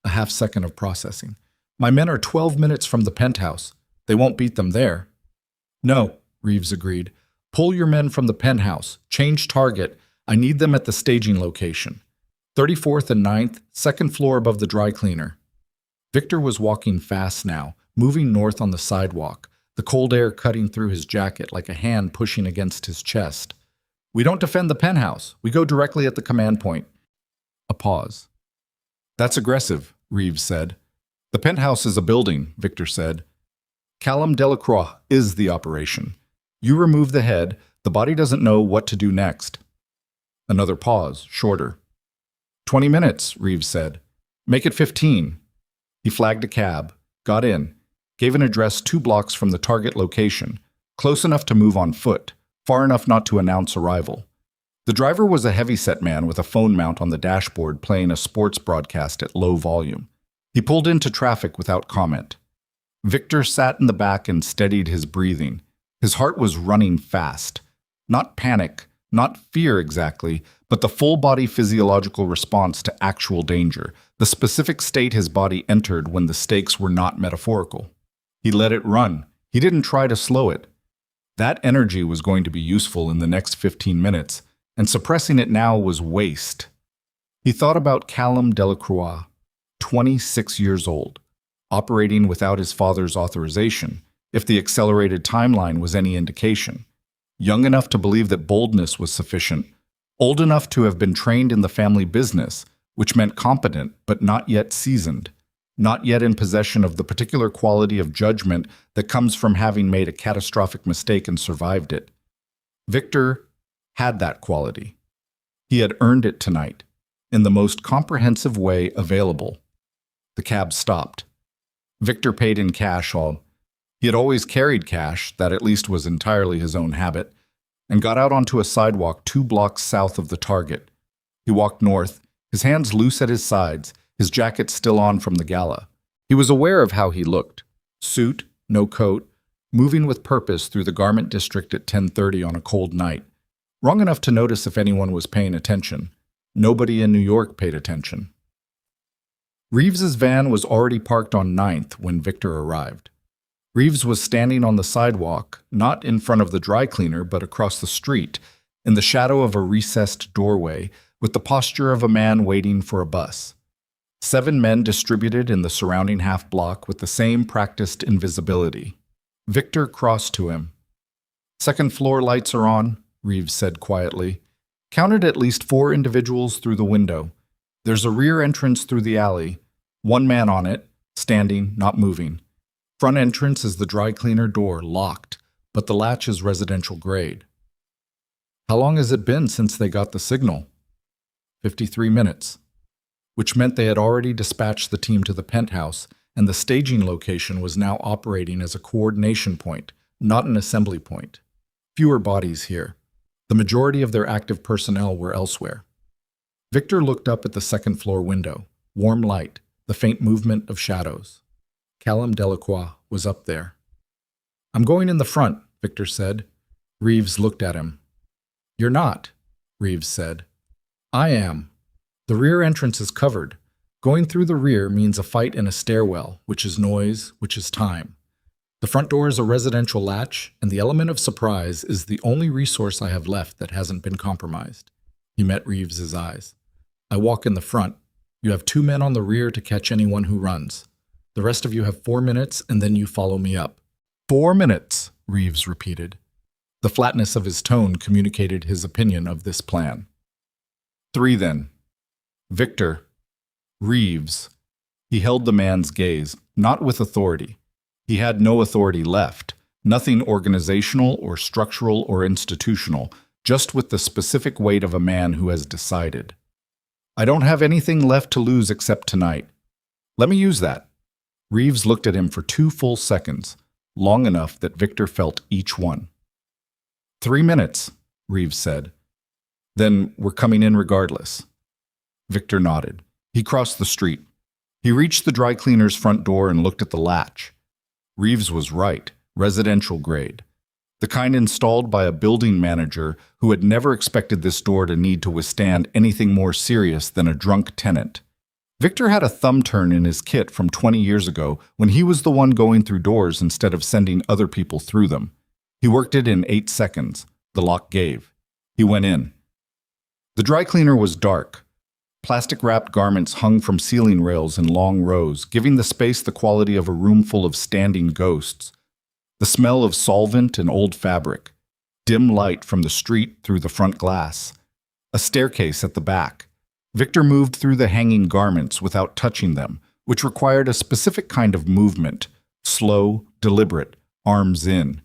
A half second of processing. "My men are 12 minutes from the penthouse. They won't beat them there." "No," Reeves agreed. "Pull your men from the penthouse. Change target. I need them at the staging location. 34th and 9th, 2nd floor above the dry cleaner." Victor was walking fast now, moving north on the sidewalk, the cold air cutting through his jacket like a hand pushing against his chest. "We don't defend the penthouse. We go directly at the command point." A pause. "That's aggressive," Reeves said. "The penthouse is a building," Victor said. "Callum Delacroix is the operation. You remove the head, the body doesn't know what to do next." Another pause, shorter. 20 minutes, Reeves said. Make it 15. He flagged a cab, got in, gave an address 2 blocks from the target location, close enough to move on foot, far enough not to announce arrival. The driver was a heavy-set man with a phone mount on the dashboard playing a sports broadcast at low volume. He pulled into traffic without comment. Victor sat in the back and steadied his breathing. His heart was running fast. Not panic, not fear exactly, but the full-body physiological response to actual danger, the specific state his body entered when the stakes were not metaphorical. He let it run. He didn't try to slow it. That energy was going to be useful in the next 15 minutes, and suppressing it now was waste. He thought about Callum Delacroix, 26 years old, operating without his father's authorization, if the accelerated timeline was any indication. Young enough to believe that boldness was sufficient, old enough to have been trained in the family business, which meant competent but not yet seasoned, not yet in possession of the particular quality of judgment that comes from having made a catastrophic mistake and survived it. Victor had that quality. He had earned it tonight, in the most comprehensive way available. The cab stopped. Victor paid in cash. He had always carried cash, that at least was entirely his own habit, and got out onto a sidewalk 2 blocks south of the target. He walked north, his hands loose at his sides, his jacket still on from the gala. He was aware of how he looked. Suit, no coat, moving with purpose through the garment district at 10:30 on a cold night. Wrong enough to notice if anyone was paying attention. Nobody in New York paid attention. Reeves's van was already parked on 9th when Victor arrived. Reeves was standing on the sidewalk, not in front of the dry cleaner, but across the street, in the shadow of a recessed doorway, with the posture of a man waiting for a bus. 7 men distributed in the surrounding half-block with the same practiced invisibility. Victor crossed to him. "Second floor lights are on," Reeves said quietly. "Counted at least 4 individuals through the window. There's a rear entrance through the alley. 1 man on it, standing, not moving. Front entrance is the dry cleaner door, locked, but the latch is residential grade." "How long has it been since they got the signal?" 53 minutes, which meant they had already dispatched the team to the penthouse, and the staging location was now operating as a coordination point, not an assembly point. Fewer bodies here. The majority of their active personnel were elsewhere. Victor looked up at the second-floor window. Warm light, the faint movement of shadows. Callum Delacroix was up there. "I'm going in the front," Victor said. Reeves looked at him. "You're not," Reeves said. "I am. The rear entrance is covered. Going through the rear means a fight in a stairwell, which is noise, which is time. The front door is a residential latch, and the element of surprise is the only resource I have left that hasn't been compromised." He met Reeves's eyes. "I walk in the front. You have 2 men on the rear to catch anyone who runs. The rest of you have 4 minutes, and then you follow me up." 4 minutes, Reeves repeated. The flatness of his tone communicated his opinion of this plan. 3 then. Victor. Reeves. He held the man's gaze, not with authority. He had no authority left, nothing organizational or structural or institutional, just with the specific weight of a man who has decided. "I don't have anything left to lose except tonight. Let me use that." Reeves looked at him for 2 full seconds, long enough that Victor felt each one. 3 minutes, Reeves said. "Then we're coming in regardless." Victor nodded. He crossed the street. He reached the dry cleaner's front door and looked at the latch. Reeves was right, residential grade. The kind installed by a building manager who had never expected this door to need to withstand anything more serious than a drunk tenant. Victor had a thumb turn in his kit from 20 years ago when he was the one going through doors instead of sending other people through them. He worked it in 8 seconds. The lock gave. He went in. The dry cleaner was dark. Plastic-wrapped garments hung from ceiling rails in long rows, giving the space the quality of a room full of standing ghosts. The smell of solvent and old fabric. Dim light from the street through the front glass. A staircase at the back. Victor moved through the hanging garments without touching them, which required a specific kind of movement, slow, deliberate, arms in.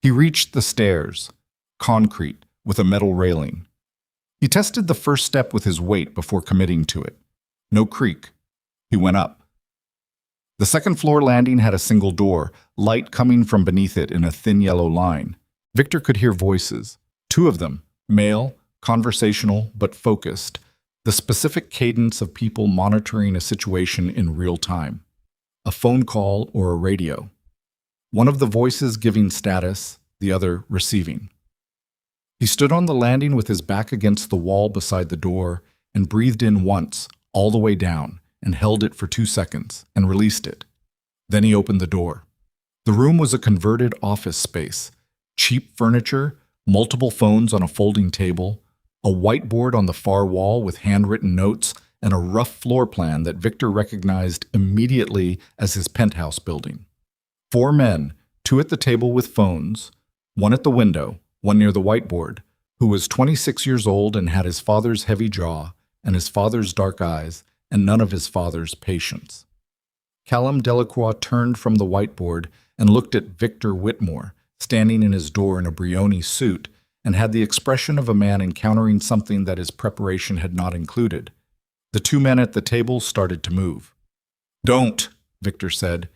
He reached the stairs, concrete, with a metal railing. He tested the first step with his weight before committing to it. No creak. He went up. The second floor landing had a single door, light coming from beneath it in a thin yellow line. Victor could hear voices. Two of them, male, conversational, but focused. The specific cadence of people monitoring a situation in real time. A phone call or a radio. One of the voices giving status, the other receiving. He stood on the landing with his back against the wall beside the door and breathed in once, all the way down, and held it for 2 seconds, and released it. Then he opened the door. The room was a converted office space. Cheap furniture, multiple phones on a folding table, a whiteboard on the far wall with handwritten notes, and a rough floor plan that Victor recognized immediately as his penthouse building. 4 men, 2 at the table with phones, 1 at the window, 1 near the whiteboard, who was 26 years old and had his father's heavy jaw and his father's dark eyes and none of his father's patience. Callum Delacroix turned from the whiteboard and looked at Victor Whitmore, standing in his door in a Brioni suit, and had the expression of a man encountering something that his preparation had not included. The 2 men at the table started to move. "Don't," Victor said.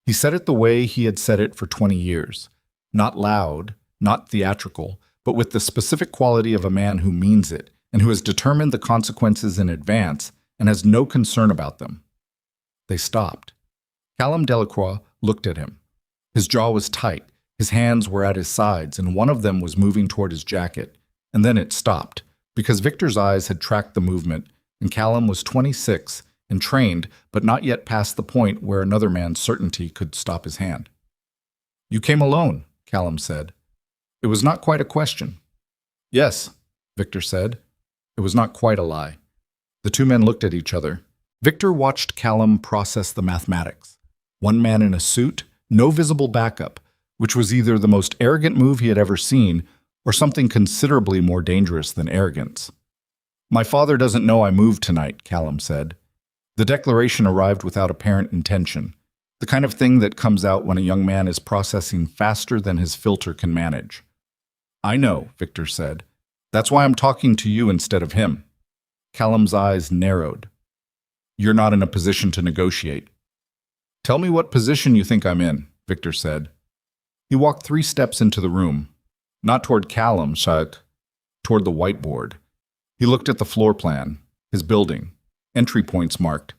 He said it the way he had said it for 20 years. Not loud, not theatrical, but with the specific quality of a man who means it and who has determined the consequences in advance and has no concern about them. They stopped. Callum Delacroix looked at him. His jaw was tight, his hands were at his sides, and one of them was moving toward his jacket. And then it stopped, because Victor's eyes had tracked the movement, and Callum was 26 and trained, but not yet past the point where another man's certainty could stop his hand. "You came alone," Callum said. It was not quite a question. "Yes," Victor said. It was not quite a lie. The 2 men looked at each other. Victor watched Callum process the mathematics. 1 man in a suit, no visible backup, which was either the most arrogant move he had ever seen or something considerably more dangerous than arrogance. "My father doesn't know I moved tonight," Callum said. The declaration arrived without apparent intention, the kind of thing that comes out when a young man is processing faster than his filter can manage. "I know," Victor said. "That's why I'm talking to you instead of him." Callum's eyes narrowed. "You're not in a position to negotiate." "Tell me what position you think I'm in," Victor said. He walked 3 steps into the room, not toward Callum, but toward the whiteboard. He looked at the floor plan, his building, entry points marked,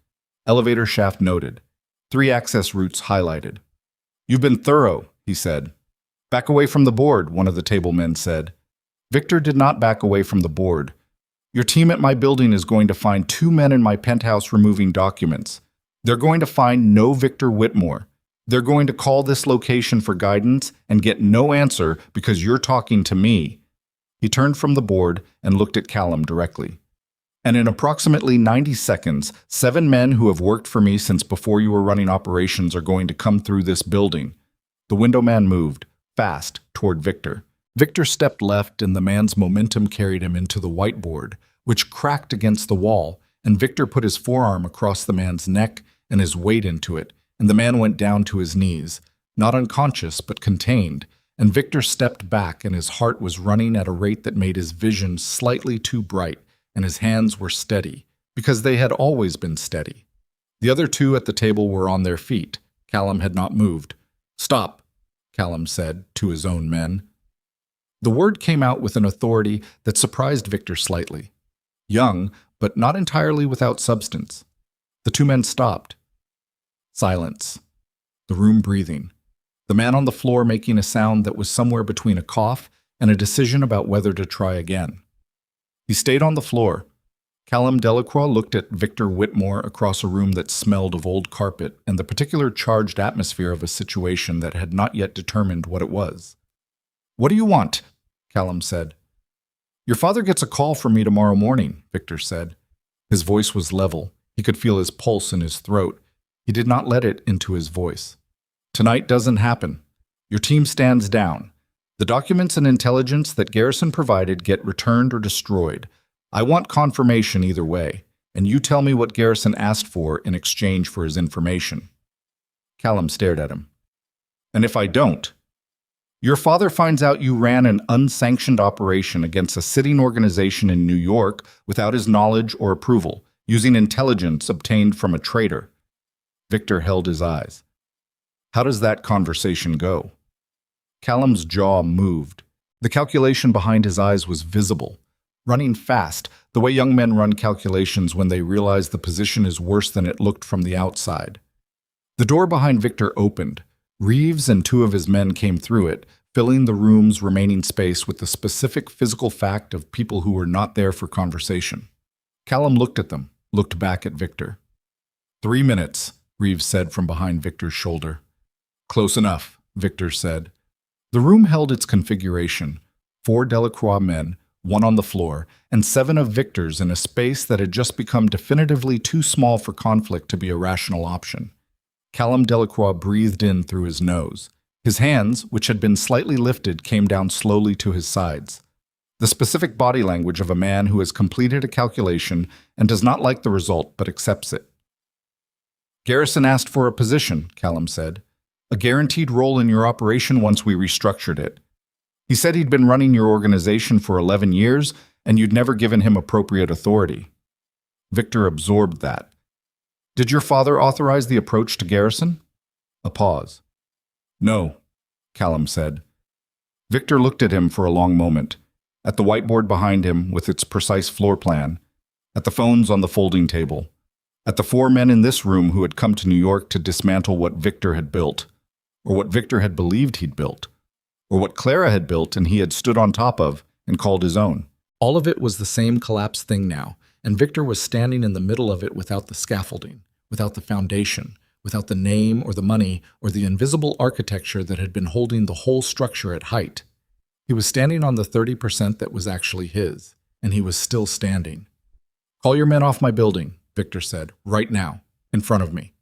elevator shaft noted, 3 access routes highlighted. "You've been thorough," he said. "Back away from the board," one of the table men said. Victor did not back away from the board. "Your team at my building is going to find 2 men in my penthouse removing documents. They're going to find no Victor Whitmore. They're going to call this location for guidance and get no answer because you're talking to me." He turned from the board and looked at Callum directly. "And in approximately 90 seconds, 7 men who have worked for me since before you were running operations are going to come through this building." The window man moved, fast, toward Victor. Victor stepped left and the man's momentum carried him into the whiteboard, which cracked against the wall, and Victor put his forearm across the man's neck and his weight into it, and the man went down to his knees, not unconscious but contained, and Victor stepped back and his heart was running at a rate that made his vision slightly too bright, and his hands were steady, because they had always been steady. The other 2 at the table were on their feet. Callum had not moved. "Stop," Callum said to his own men. The word came out with an authority that surprised Victor slightly. Young, but not entirely without substance. The 2 men stopped. Silence. The room breathing. The man on the floor making a sound that was somewhere between a cough and a decision about whether to try again. He stayed on the floor. Callum Delacroix looked at Victor Whitmore across a room that smelled of old carpet and the particular charged atmosphere of a situation that had not yet determined what it was. "What do you want?" Callum said. "Your father gets a call from me tomorrow morning," Victor said. His voice was level. He could feel his pulse in his throat. He did not let it into his voice. "Tonight doesn't happen. Your team stands down. The documents and intelligence that Garrison provided get returned or destroyed. I want confirmation either way, and you tell me what Garrison asked for in exchange for his information." Callum stared at him. "And if I don't?" Your father finds out you ran an unsanctioned operation against a sitting organization in New York without his knowledge or approval, using intelligence obtained from a traitor. Victor held his eyes. How does that conversation go? Callum's jaw moved. The calculation behind his eyes was visible. Running fast, the way young men run calculations when they realize the position is worse than it looked from the outside. The door behind Victor opened. Reeves and two of his men came through it, filling the room's remaining space with the specific physical fact of people who were not there for conversation. Callum looked at them, looked back at Victor. 3 minutes, Reeves said from behind Victor's shoulder. Close enough, Victor said. The room held its configuration, 4 Delacroix men, 1 on the floor, and 7 of Victor's in a space that had just become definitively too small for conflict to be a rational option. Callum Delacroix breathed in through his nose. His hands, which had been slightly lifted, came down slowly to his sides. The specific body language of a man who has completed a calculation and does not like the result but accepts it. Garrison asked for a position, Callum said. A guaranteed role in your operation once we restructured it. He said he'd been running your organization for 11 years and you'd never given him appropriate authority. Victor absorbed that. Did your father authorize the approach to Garrison? A pause. No, Callum said. Victor looked at him for a long moment, at the whiteboard behind him with its precise floor plan, at the phones on the folding table, at the 4 men in this room who had come to New York to dismantle what Victor had built, or what Victor had believed he'd built, or what Clara had built and he had stood on top of and called his own. All of it was the same collapsed thing now, and Victor was standing in the middle of it without the scaffolding, without the foundation, without the name or the money or the invisible architecture that had been holding the whole structure at height. He was standing on the 30% that was actually his, and he was still standing. Call your men off my building, Victor said, right now, in front of me.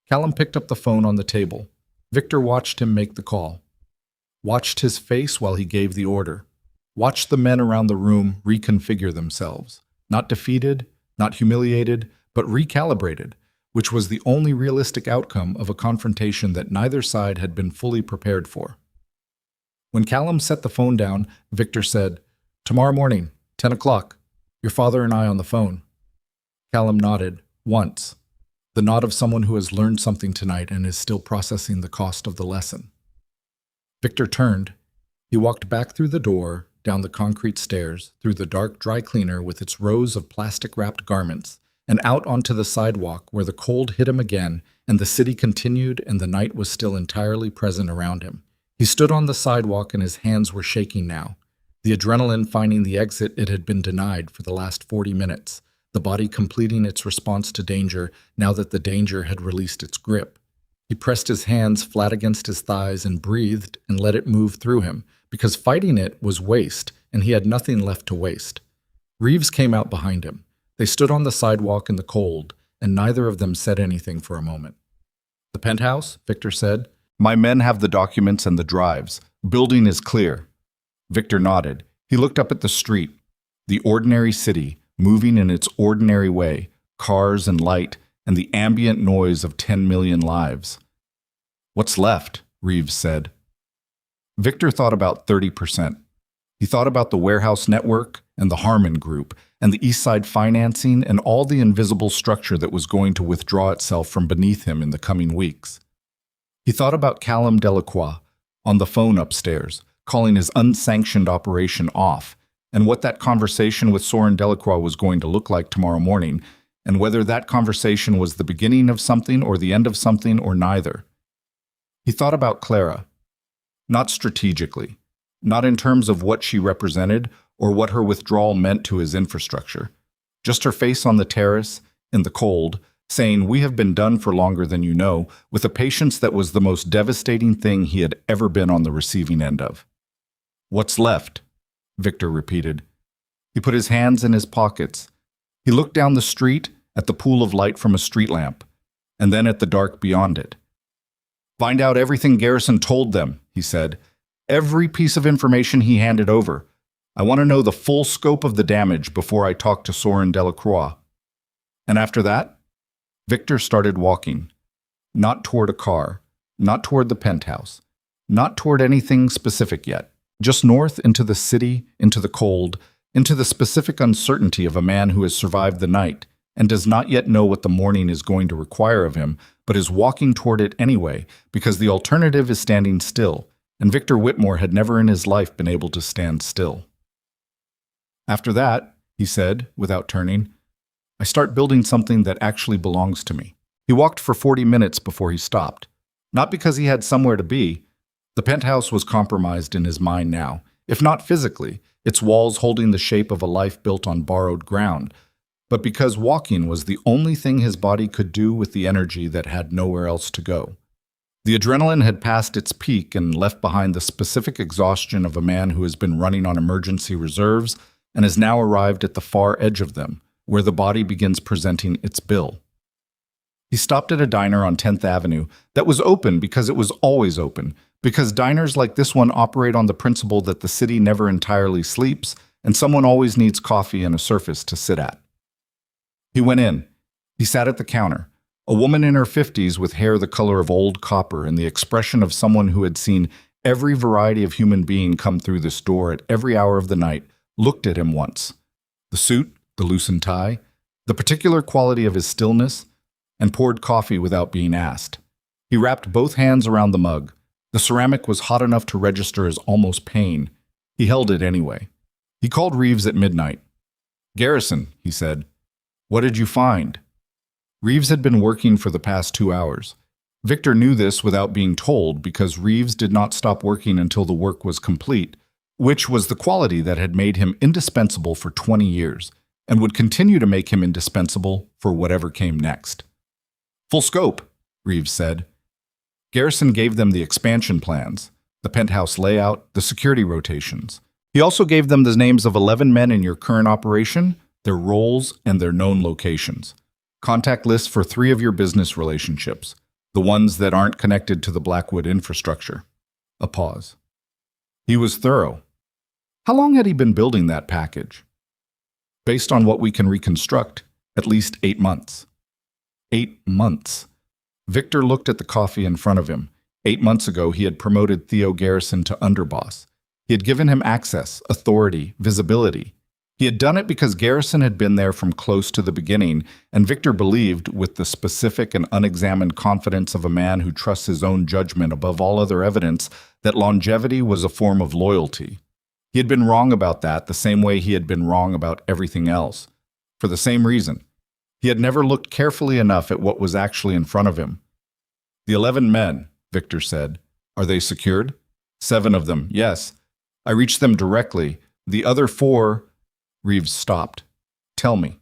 Callum picked up the phone on the table. Victor watched him make the call. Watched his face while he gave the order. Watched the men around the room reconfigure themselves. Not defeated, not humiliated, but recalibrated, which was the only realistic outcome of a confrontation that neither side had been fully prepared for. When Callum set the phone down, Victor said, Tomorrow morning, 10 o'clock, your father and I on the phone. Callum nodded, once. The nod of someone who has learned something tonight and is still processing the cost of the lesson. Victor turned. He walked back through the door, down the concrete stairs, through the dark dry cleaner with its rows of plastic-wrapped garments, and out onto the sidewalk where the cold hit him again and the city continued and the night was still entirely present around him. He stood on the sidewalk and his hands were shaking now, the adrenaline finding the exit it had been denied for the last 40 minutes, the body completing its response to danger now that the danger had released its grip. He pressed his hands flat against his thighs and breathed and let it move through him, because fighting it was waste and he had nothing left to waste. Reeves came out behind him. They stood on the sidewalk in the cold, and neither of them said anything for a moment. The penthouse, Victor said. My men have the documents and the drives. Building is clear. Victor nodded. He looked up at the street, the ordinary city, moving in its ordinary way, cars and light, and the ambient noise of 10 million lives. What's left? Reeves said. Victor thought about 30%. He thought about the warehouse network and the Harmon Group and the East Side financing and all the invisible structure that was going to withdraw itself from beneath him in the coming weeks. He thought about Callum Delacroix on the phone upstairs, calling his unsanctioned operation off, and what that conversation with Soren Delacroix was going to look like tomorrow morning, and whether that conversation was the beginning of something or the end of something or neither. He thought about Clara, not strategically, not in terms of what she represented or what her withdrawal meant to his infrastructure. Just her face on the terrace, in the cold, saying, "We have been done for longer than you know," with a patience that was the most devastating thing he had ever been on the receiving end of. "What's left?" Victor repeated. He put his hands in his pockets. He looked down the street at the pool of light from a street lamp, and then at the dark beyond it. "Find out everything Garrison told them," he said. "Every piece of information he handed over. I want to know the full scope of the damage before I talk to Soren Delacroix." And after that, Victor started walking. Not toward a car, not toward the penthouse, Not toward anything specific yet. Just north into the city, into the cold, into the specific uncertainty of a man who has survived the night and does not yet know what the morning is going to require of him, but is walking toward it anyway because the alternative is standing still, and Victor Whitmore had never in his life been able to stand still. After that, he said, without turning, I start building something that actually belongs to me. He walked for 40 minutes before he stopped. Not because he had somewhere to be. The penthouse was compromised in his mind now, if not physically, its walls holding the shape of a life built on borrowed ground, but because walking was the only thing his body could do with the energy that had nowhere else to go. The adrenaline had passed its peak and left behind the specific exhaustion of a man who has been running on emergency reserves and has now arrived at the far edge of them, where the body begins presenting its bill. He stopped at a diner on 10th Avenue that was open because it was always open, because diners like this one operate on the principle that the city never entirely sleeps and someone always needs coffee and a surface to sit at. He went in. He sat at the counter, a woman in her 50s with hair the color of old copper and the expression of someone who had seen every variety of human being come through this door at every hour of the night, looked at him once. The suit, the loosened tie, the particular quality of his stillness, and poured coffee without being asked. He wrapped both hands around the mug. The ceramic was hot enough to register as almost pain. He held it anyway. He called Reeves at midnight. Garrison, he said. What did you find? Reeves had been working for the past 2 hours. Victor knew this without being told because Reeves did not stop working until the work was complete, which was the quality that had made him indispensable for 20 years and would continue to make him indispensable for whatever came next. Full scope, Reeves said. Garrison gave them the expansion plans, the penthouse layout, the security rotations. He also gave them the names of 11 men in your current operation, their roles, and their known locations. Contact lists for 3 of your business relationships, the ones that aren't connected to the Blackwood infrastructure. A pause. He was thorough. How long had he been building that package? Based on what we can reconstruct, at least 8 months. 8 months. Victor looked at the coffee in front of him. 8 months ago, he had promoted Theo Garrison to underboss. He had given him access, authority, visibility. He had done it because Garrison had been there from close to the beginning, and Victor believed, with the specific and unexamined confidence of a man who trusts his own judgment above all other evidence, that longevity was a form of loyalty. He had been wrong about that the same way he had been wrong about everything else. For the same reason. He had never looked carefully enough at what was actually in front of him. The 11 men, Victor said. Are they secured? 7 of them, yes. I reached them directly. The other 4... Reeves stopped. Tell me.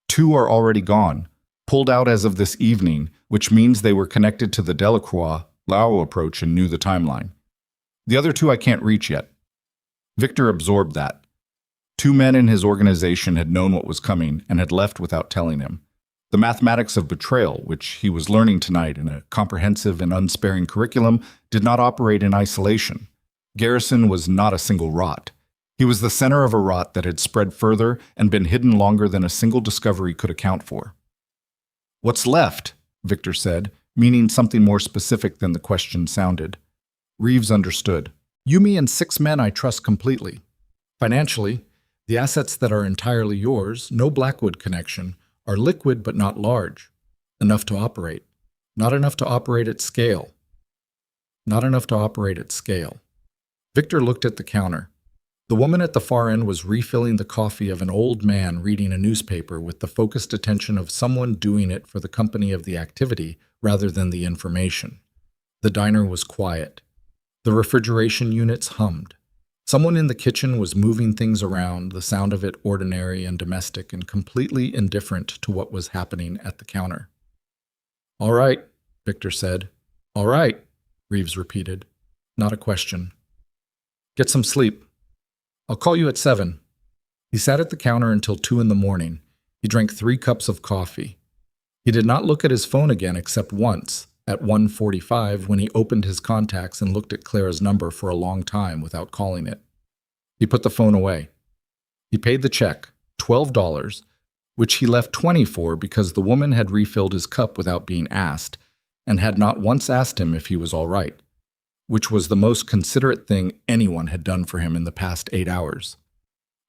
2 are already gone, pulled out as of this evening, which means they were connected to the Delacroix-Lau approach and knew the timeline. The other 2 I can't reach yet. Victor absorbed that. 2 men in his organization had known what was coming and had left without telling him. The mathematics of betrayal, which he was learning tonight in a comprehensive and unsparing curriculum, did not operate in isolation. Garrison was not a single rot. He was the center of a rot that had spread further and been hidden longer than a single discovery could account for. What's left? Victor said, meaning something more specific than the question sounded. Reeves understood. You, me, and 6 men I trust completely. Financially, the assets that are entirely yours, no Blackwood connection, are liquid but not large. Enough to operate. Not enough to operate at scale. Not enough to operate at scale. Victor looked at the counter. The woman at the far end was refilling the coffee of an old man reading a newspaper with the focused attention of someone doing it for the company of the activity rather than the information. The diner was quiet. The refrigeration units hummed. Someone in the kitchen was moving things around, the sound of it ordinary and domestic and completely indifferent to what was happening at the counter. All right, Victor said. All right, Reeves repeated. Not a question. Get some sleep. I'll call you at 7. He sat at the counter until 2 a.m. He drank 3 cups of coffee. He did not look at his phone again except once, at 1:45, when he opened his contacts and looked at Clara's number for a long time without calling it. He put the phone away. He paid the check, $12, which he left 20 for because the woman had refilled his cup without being asked, and had not once asked him if he was all right. which was the most considerate thing anyone had done for him in the past 8 hours.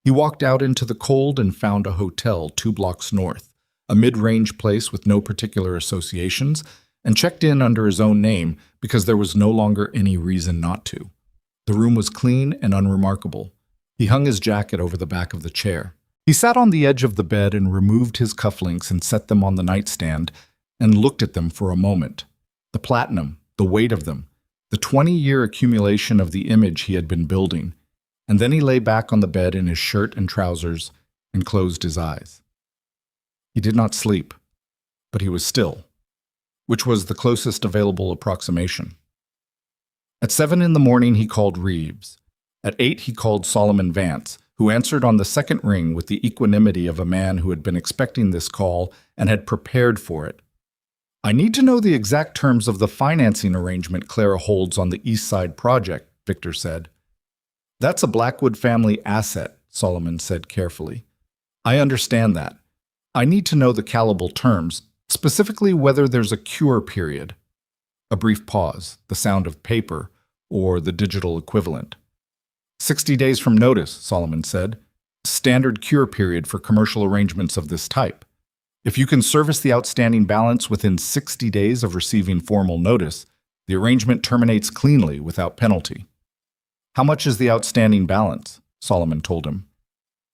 He walked out into the cold and found a hotel 2 blocks north, a mid-range place with no particular associations, and checked in under his own name because there was no longer any reason not to. The room was clean and unremarkable. He hung his jacket over the back of the chair. He sat on the edge of the bed and removed his cufflinks and set them on the nightstand and looked at them for a moment. The platinum, the weight of them, the 20-year accumulation of the image he had been building. And then he lay back on the bed in his shirt and trousers and closed his eyes. He did not sleep, but he was still, which was the closest available approximation. At 7 in the morning, he called Reeves. At 8, he called Solomon Vance, who answered on the second ring with the equanimity of a man who had been expecting this call and had prepared for it. "I need to know the exact terms of the financing arrangement Clara holds on the East Side project," Victor said. "That's a Blackwood family asset," Solomon said carefully. "I understand that. I need to know the callable terms, specifically whether there's a cure period." A brief pause, the sound of paper, or the digital equivalent. 60 days from notice, Solomon said. Standard cure period for commercial arrangements of this type. If you can service the outstanding balance within 60 days of receiving formal notice, the arrangement terminates cleanly without penalty. "How much is the outstanding balance?" Solomon told him.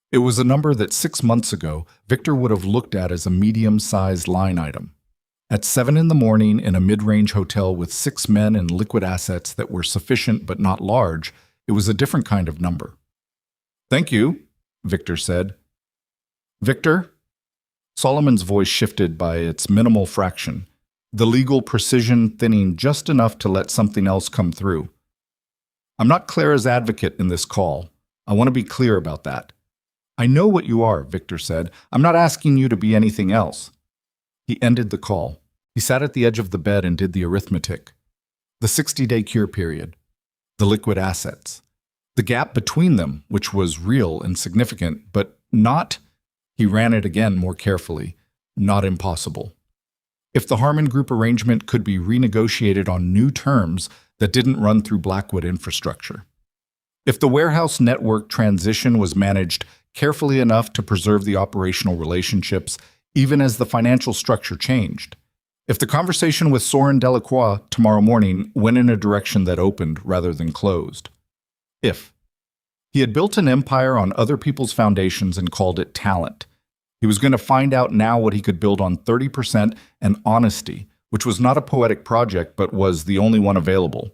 It was a number that 6 months ago Victor would have looked at as a medium-sized line item. At 7 in the morning in a mid-range hotel with 6 men and liquid assets that were sufficient but not large, it was a different kind of number. "Thank you," Victor said. "Victor?" Solomon's voice shifted by its minimal fraction, the legal precision thinning just enough to let something else come through. "I'm not Clara's advocate in this call. I want to be clear about that." "I know what you are," Victor said. "I'm not asking you to be anything else." He ended the call. He sat at the edge of the bed and did the arithmetic. The 60-day cure period. The liquid assets. The gap between them, which was real and significant, but not, he ran it again more carefully, not impossible. If the Harmon Group arrangement could be renegotiated on new terms that didn't run through Blackwood infrastructure. If the warehouse network transition was managed carefully enough to preserve the operational relationships, even as the financial structure changed. If the conversation with Soren Delacroix tomorrow morning went in a direction that opened rather than closed. If. He had built an empire on other people's foundations and called it talent. He was going to find out now what he could build on 30% and honesty, which was not a poetic project but was the only one available.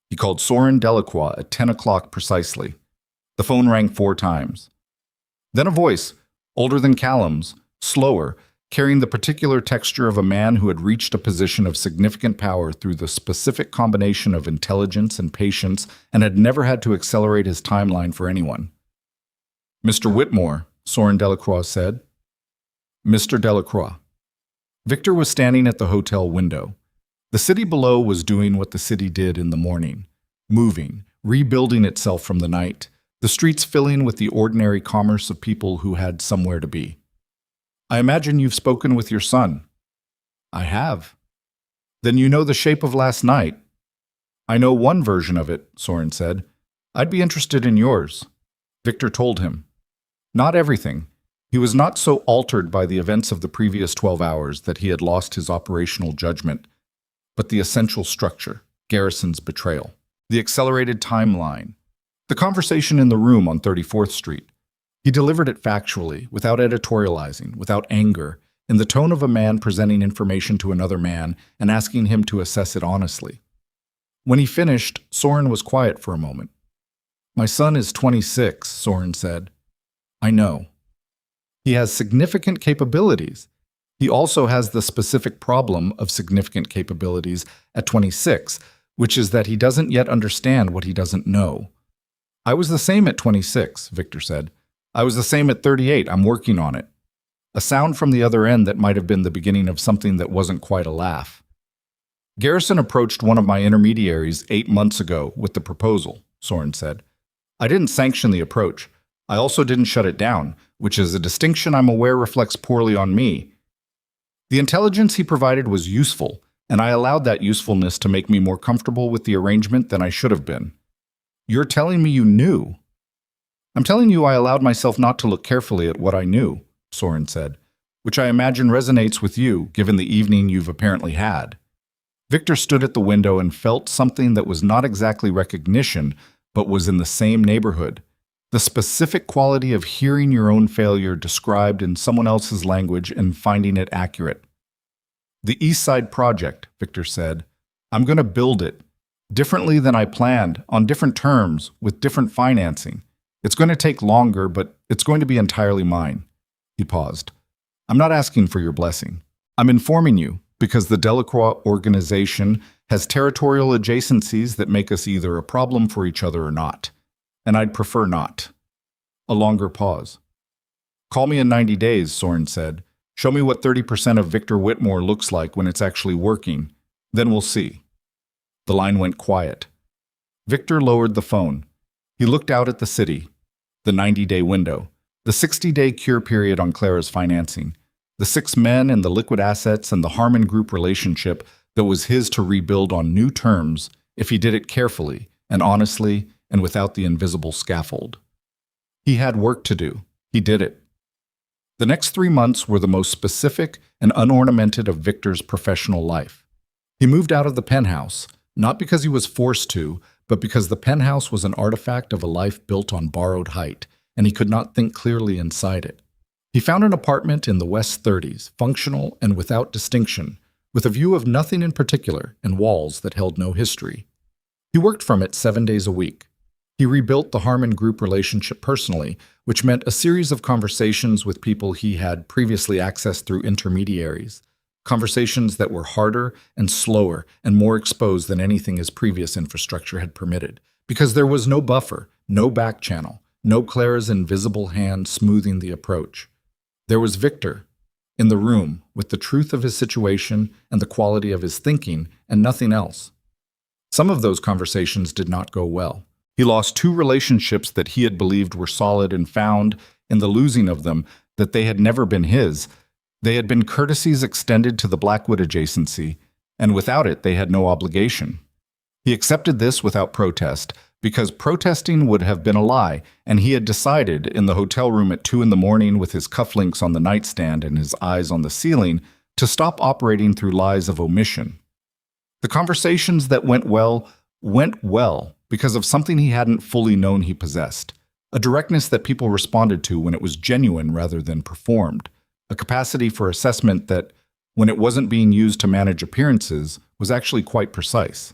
He called Soren Delacroix at 10 o'clock precisely. The phone rang 4 times. Then a voice, older than Callum's, slower, carrying the particular texture of a man who had reached a position of significant power through the specific combination of intelligence and patience and had never had to accelerate his timeline for anyone. "Mr. Whitmore," Soren Delacroix said. "Mr. Delacroix." Victor was standing at the hotel window. The city below was doing what the city did in the morning, moving, rebuilding itself from the night, the streets filling with the ordinary commerce of people who had somewhere to be. "I imagine you've spoken with your son." "I have." "Then you know the shape of last night." "I know one version of it," Soren said. "I'd be interested in yours." Victor told him. Not everything. He was not so altered by the events of the previous 12 hours that he had lost his operational judgment, but the essential structure, Garrison's betrayal, the accelerated timeline, the conversation in the room on 34th Street. He delivered it factually, without editorializing, without anger, in the tone of a man presenting information to another man and asking him to assess it honestly. When he finished, Soren was quiet for a moment. "My son is 26, Soren said. "I know. He has significant capabilities. He also has the specific problem of significant capabilities at 26, which is that he doesn't yet understand what he doesn't know." "I was the same at 26, Victor said. "I was the same at 38, I'm working on it." A sound from the other end that might have been the beginning of something that wasn't quite a laugh. "Garrison approached one of my intermediaries 8 months ago with the proposal," Soren said. "I didn't sanction the approach. I also didn't shut it down, which is a distinction I'm aware reflects poorly on me. The intelligence he provided was useful, and I allowed that usefulness to make me more comfortable with the arrangement than I should have been. You're telling me you knew? I'm telling you I allowed myself not to look carefully at what I knew, Soren said, which I imagine resonates with you, given the evening you've apparently had. Victor stood at the window and felt something that was not exactly recognition, but was in the same neighborhood. The specific quality of hearing your own failure described in someone else's language and finding it accurate. The East Side Project, Victor said. I'm going to build it. Differently than I planned, on different terms, with different financing. It's going to take longer, but it's going to be entirely mine. He paused. I'm not asking for your blessing. I'm informing you, because the Delacroix organization has territorial adjacencies that make us either a problem for each other or not. And I'd prefer not. A longer pause. Call me in 90 days, Soren said. Show me what 30% of Victor Whitmore looks like when it's actually working. Then we'll see. The line went quiet. Victor lowered the phone. He looked out at the city, the 90-day window, the 60-day cure period on Clara's financing, the 6 men and the liquid assets and the Harmon Group relationship that was his to rebuild on new terms if he did it carefully and honestly and without the invisible scaffold. He had work to do. He did it. The next 3 months were the most specific and unornamented of Victor's professional life. He moved out of the penthouse, not because he was forced to, but because the penthouse was an artifact of a life built on borrowed height, and he could not think clearly inside it. He found an apartment in the West 30s, functional and without distinction, with a view of nothing in particular and walls that held no history. He worked from it 7 days a week. He rebuilt the Harmon Group relationship personally, which meant a series of conversations with people he had previously accessed through intermediaries, conversations that were harder and slower and more exposed than anything his previous infrastructure had permitted, because there was no buffer, no back channel, no Clara's invisible hand smoothing the approach. There was Victor, in the room, with the truth of his situation and the quality of his thinking, and nothing else. Some of those conversations did not go well. He lost 2 relationships that he had believed were solid and found, in the losing of them, that they had never been his. They had been courtesies extended to the Blackwood adjacency, and without it they had no obligation. He accepted this without protest, because protesting would have been a lie, and he had decided, in the hotel room at 2 in.the morning with his cufflinks on the nightstand and his eyes on the ceiling, to stop operating through lies of omission. The conversations that went well because of something he hadn't fully known he possessed, a directness that people responded to when it was genuine rather than performed, a capacity for assessment that, when it wasn't being used to manage appearances, was actually quite precise.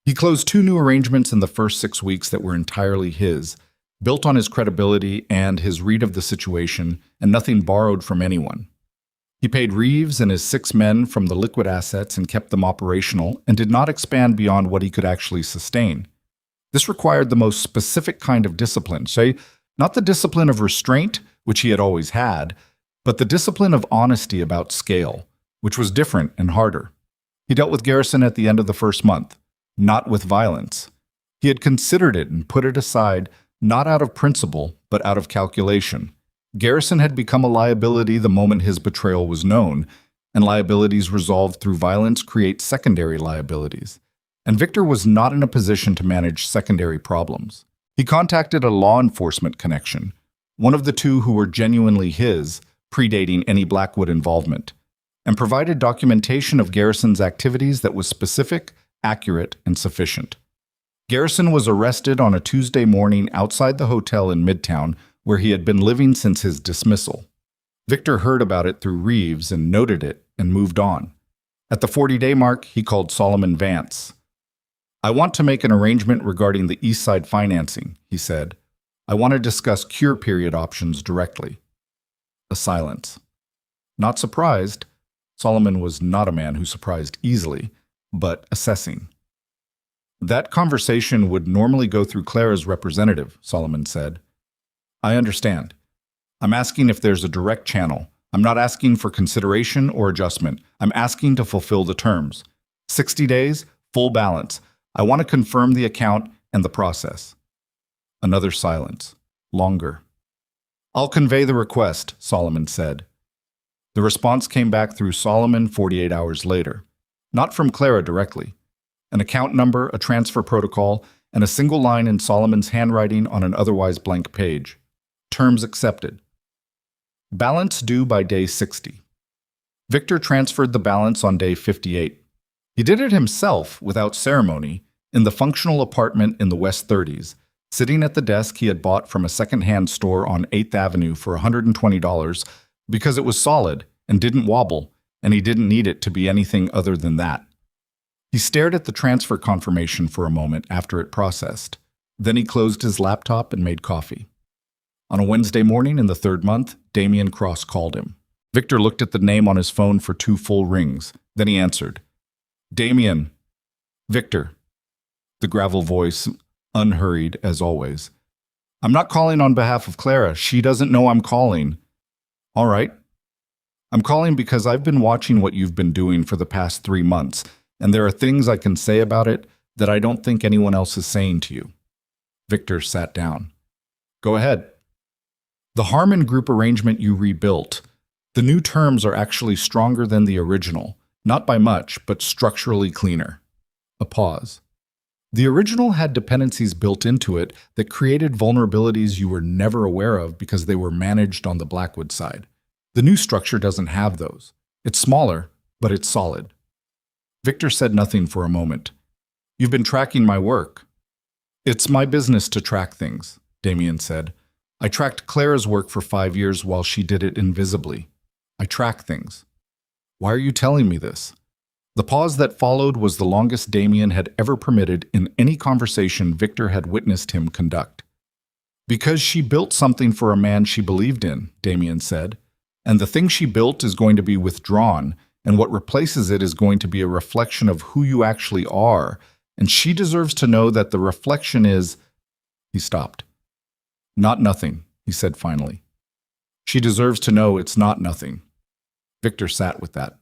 He closed 2 new arrangements in the first 6 weeks that were entirely his, built on his credibility and his read of the situation, and nothing borrowed from anyone. He paid Reeves and his 6 men from the liquid assets and kept them operational, and did not expand beyond what he could actually sustain. This required the most specific kind of discipline, say, not the discipline of restraint, which he had always had, but the discipline of honesty about scale, which was different and harder. He dealt with Garrison at the end of the first month, not with violence. He had considered it and put it aside, not out of principle, but out of calculation. Garrison had become a liability the moment his betrayal was known, and liabilities resolved through violence create secondary liabilities. And Victor was not in a position to manage secondary problems. He contacted a law enforcement connection, one of the 2 who were genuinely his, predating any Blackwood involvement, and provided documentation of Garrison's activities that was specific, accurate, and sufficient. Garrison was arrested on a Tuesday morning outside the hotel in Midtown, where he had been living since his dismissal. Victor heard about it through Reeves and noted it and moved on. At the 40-day mark, he called Solomon Vance. I want to make an arrangement regarding the East Side financing, he said. I want to discuss cure period options directly. A silence. Not surprised. Solomon was not a man who surprised easily, but assessing. That conversation would normally go through Clara's representative, Solomon said. I understand. I'm asking if there's a direct channel. I'm not asking for consideration or adjustment. I'm asking to fulfill the terms. 60 days, full balance. I want to confirm the account and the process. Another silence. Longer. I'll convey the request, Solomon said. The response came back through Solomon 48 hours later. Not from Clara directly. An account number, a transfer protocol, and a single line in Solomon's handwriting on an otherwise blank page. Terms accepted. Balance due by day 60. Victor transferred the balance on day 58. He did it himself, without ceremony, in the functional apartment in the West 30s, sitting at the desk he had bought from a second-hand store on 8th Avenue for $120 because it was solid and didn't wobble, and he didn't need it to be anything other than that. He stared at the transfer confirmation for a moment after it processed. Then he closed his laptop and made coffee. On a Wednesday morning in the third month, Damien Cross called him. Victor looked at the name on his phone for 2 full rings. Then he answered. Damien. Victor. The gravel voice, unhurried as always. I'm not calling on behalf of Clara. She doesn't know I'm calling. All right. I'm calling because I've been watching what you've been doing for the past 3 months, and there are things I can say about it that I don't think anyone else is saying to you. Victor sat down. Go ahead. The Harmon Group arrangement you rebuilt. The new terms are actually stronger than the original, not by much, but structurally cleaner. A pause. The original had dependencies built into it that created vulnerabilities you were never aware of because they were managed on the Blackwood side. The new structure doesn't have those. It's smaller, but it's solid. Victor said nothing for a moment. You've been tracking my work. It's my business to track things, Damien said. I tracked Clara's work for 5 years while she did it invisibly. I track things. Why are you telling me this? The pause that followed was the longest Damien had ever permitted in any conversation Victor had witnessed him conduct. Because she built something for a man she believed in, Damien said, and the thing she built is going to be withdrawn, and what replaces it is going to be a reflection of who you actually are, and she deserves to know that the reflection is... He stopped. Not nothing, he said finally. She deserves to know it's not nothing. Victor sat with that.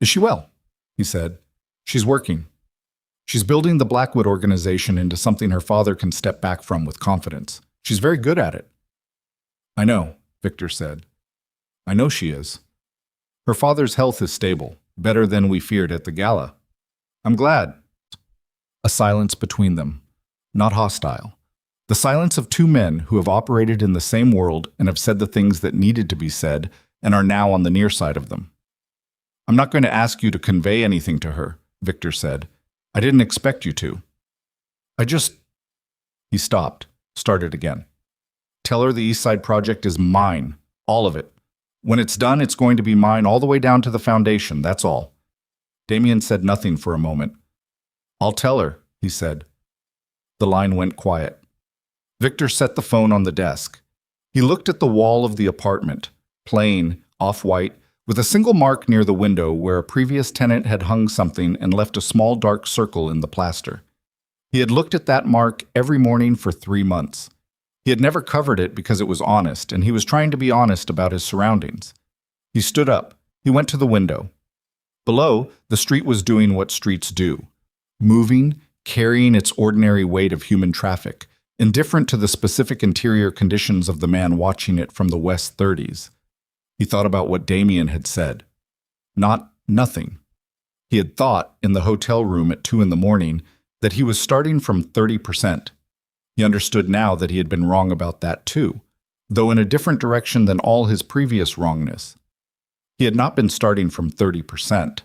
Is she well? He said. She's working. She's building the Blackwood organization into something her father can step back from with confidence. She's very good at it. I know, Victor said. I know she is. Her father's health is stable, better than we feared at the gala. I'm glad. A silence between them, not hostile. The silence of 2 men who have operated in the same world and have said the things that needed to be said and are now on the near side of them. I'm not going to ask you to convey anything to her, Victor said. I didn't expect you to. He stopped, started again. Tell her the East Side Project is mine, all of it. When it's done, it's going to be mine all the way down to the foundation, that's all. Damien said nothing for a moment. I'll tell her, he said. The line went quiet. Victor set the phone on the desk. He looked at the wall of the apartment, plain, off-white, with a single mark near the window where a previous tenant had hung something and left a small dark circle in the plaster. He had looked at that mark every morning for 3 months. He had never covered it because it was honest, and he was trying to be honest about his surroundings. He stood up. He went to the window. Below, the street was doing what streets do, moving, carrying its ordinary weight of human traffic, indifferent to the specific interior conditions of the man watching it from the West 30s. He thought about what Damien had said. Not nothing. He had thought, in the hotel room at 2 a.m, that he was starting from 30%. He understood now that he had been wrong about that too, though in a different direction than all his previous wrongness. He had not been starting from 30%.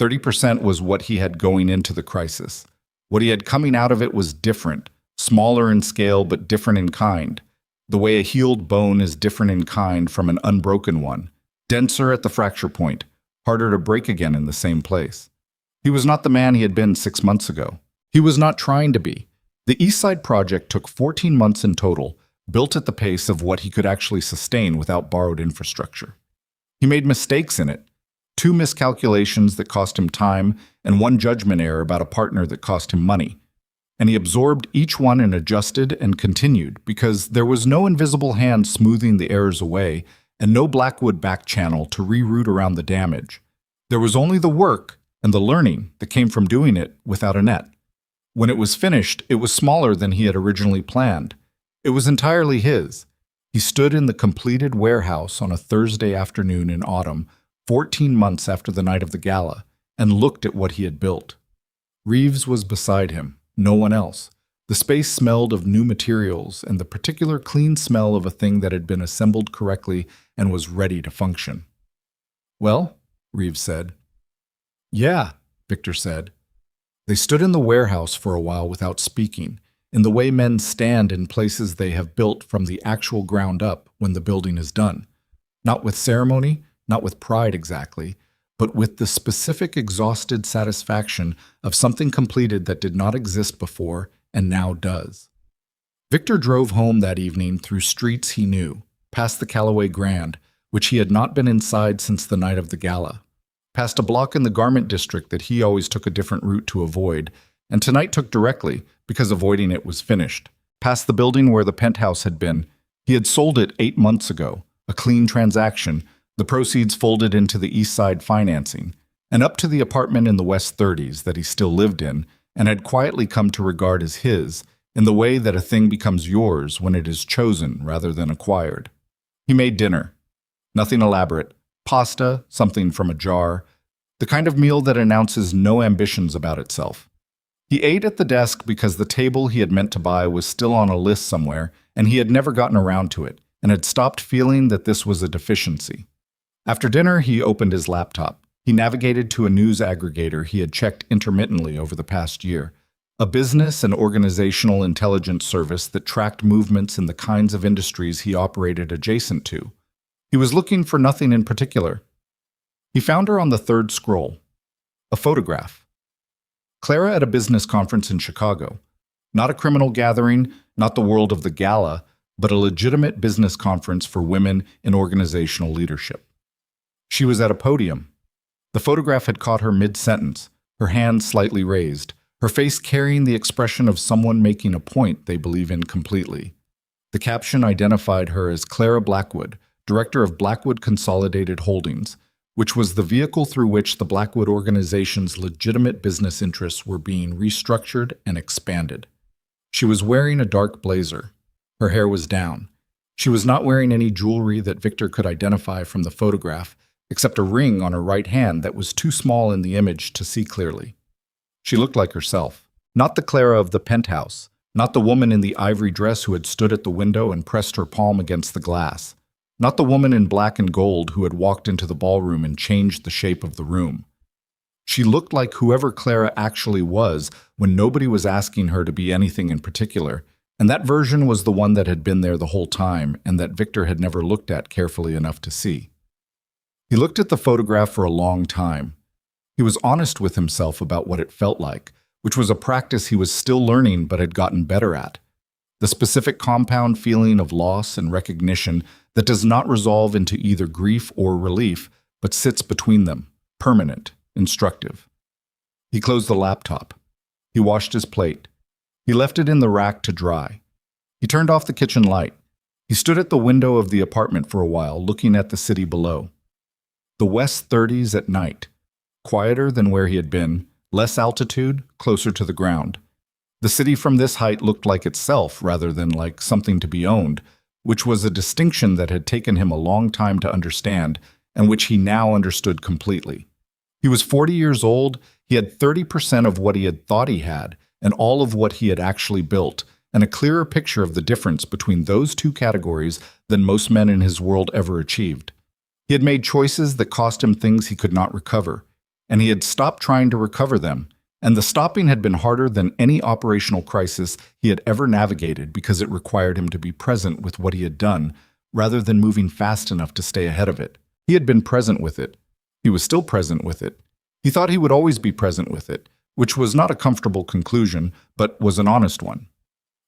30% was what he had going into the crisis. What he had coming out of it was different, smaller in scale but different in kind. The way a healed bone is different in kind from an unbroken one, denser at the fracture point, harder to break again in the same place. He was not the man he had been 6 months ago. He was not trying to be. The East Side Project took 14 months in total, built at the pace of what he could actually sustain without borrowed infrastructure. He made mistakes in it, 2 miscalculations that cost him time and 1 judgment error about a partner that cost him money. And he absorbed each one and adjusted and continued because there was no invisible hand smoothing the errors away and no Blackwood back channel to reroute around the damage. There was only the work and the learning that came from doing it without a net. When it was finished, it was smaller than he had originally planned. It was entirely his. He stood in the completed warehouse on a Thursday afternoon in autumn, 14 months after the night of the gala, and looked at what he had built. Reeves was beside him, no one else. The space smelled of new materials and the particular clean smell of a thing that had been assembled correctly and was ready to function. "Well?" Reeves said. "Yeah," Victor said. They stood in the warehouse for a while without speaking, in the way men stand in places they have built from the actual ground up when the building is done. Not with ceremony, not with pride exactly, but with the specific exhausted satisfaction of something completed that did not exist before and now does. Victor drove home that evening through streets he knew, past the Callaway Grand, which he had not been inside since the night of the gala, past a block in the garment district that he always took a different route to avoid, and tonight took directly because avoiding it was finished, past the building where the penthouse had been. He had sold it 8 months ago, a clean transaction, the proceeds folded into the East Side financing, and up to the apartment in the West 30s that he still lived in and had quietly come to regard as his, in the way that a thing becomes yours when it is chosen rather than acquired. He made dinner. Nothing elaborate. Pasta, something from a jar, the kind of meal that announces no ambitions about itself. He ate at the desk because the table he had meant to buy was still on a list somewhere, and he had never gotten around to it, and had stopped feeling that this was a deficiency. After dinner, he opened his laptop. He navigated to a news aggregator he had checked intermittently over the past year, a business and organizational intelligence service that tracked movements in the kinds of industries he operated adjacent to. He was looking for nothing in particular. He found her on the third scroll. A photograph. Clara at a business conference in Chicago. Not a criminal gathering, not the world of the gala, but a legitimate business conference for women in organizational leadership. She was at a podium. The photograph had caught her mid-sentence, her hand slightly raised, her face carrying the expression of someone making a point they believe in completely. The caption identified her as Clara Blackwood, director of Blackwood Consolidated Holdings, which was the vehicle through which the Blackwood organization's legitimate business interests were being restructured and expanded. She was wearing a dark blazer. Her hair was down. She was not wearing any jewelry that Victor could identify from the photograph, except a ring on her right hand that was too small in the image to see clearly. She looked like herself. Not the Clara of the penthouse, not the woman in the ivory dress who had stood at the window and pressed her palm against the glass, not the woman in black and gold who had walked into the ballroom and changed the shape of the room. She looked like whoever Clara actually was when nobody was asking her to be anything in particular, and that version was the one that had been there the whole time and that Victor had never looked at carefully enough to see. He looked at the photograph for a long time. He was honest with himself about what it felt like, which was a practice he was still learning but had gotten better at. The specific compound feeling of loss and recognition that does not resolve into either grief or relief, but sits between them, permanent, instructive. He closed the laptop. He washed his plate. He left it in the rack to dry. He turned off the kitchen light. He stood at the window of the apartment for a while, looking at the city below. The West 30s at night, quieter than where he had been, less altitude, closer to the ground. The city from this height looked like itself rather than like something to be owned, which was a distinction that had taken him a long time to understand and which he now understood completely. He was 40 years old, he had 30% of what he had thought he had and all of what he had actually built, and a clearer picture of the difference between those two categories than most men in his world ever achieved. He had made choices that cost him things he could not recover, and he had stopped trying to recover them, and the stopping had been harder than any operational crisis he had ever navigated because it required him to be present with what he had done, rather than moving fast enough to stay ahead of it. He had been present with it. He was still present with it. He thought he would always be present with it, which was not a comfortable conclusion, but was an honest one.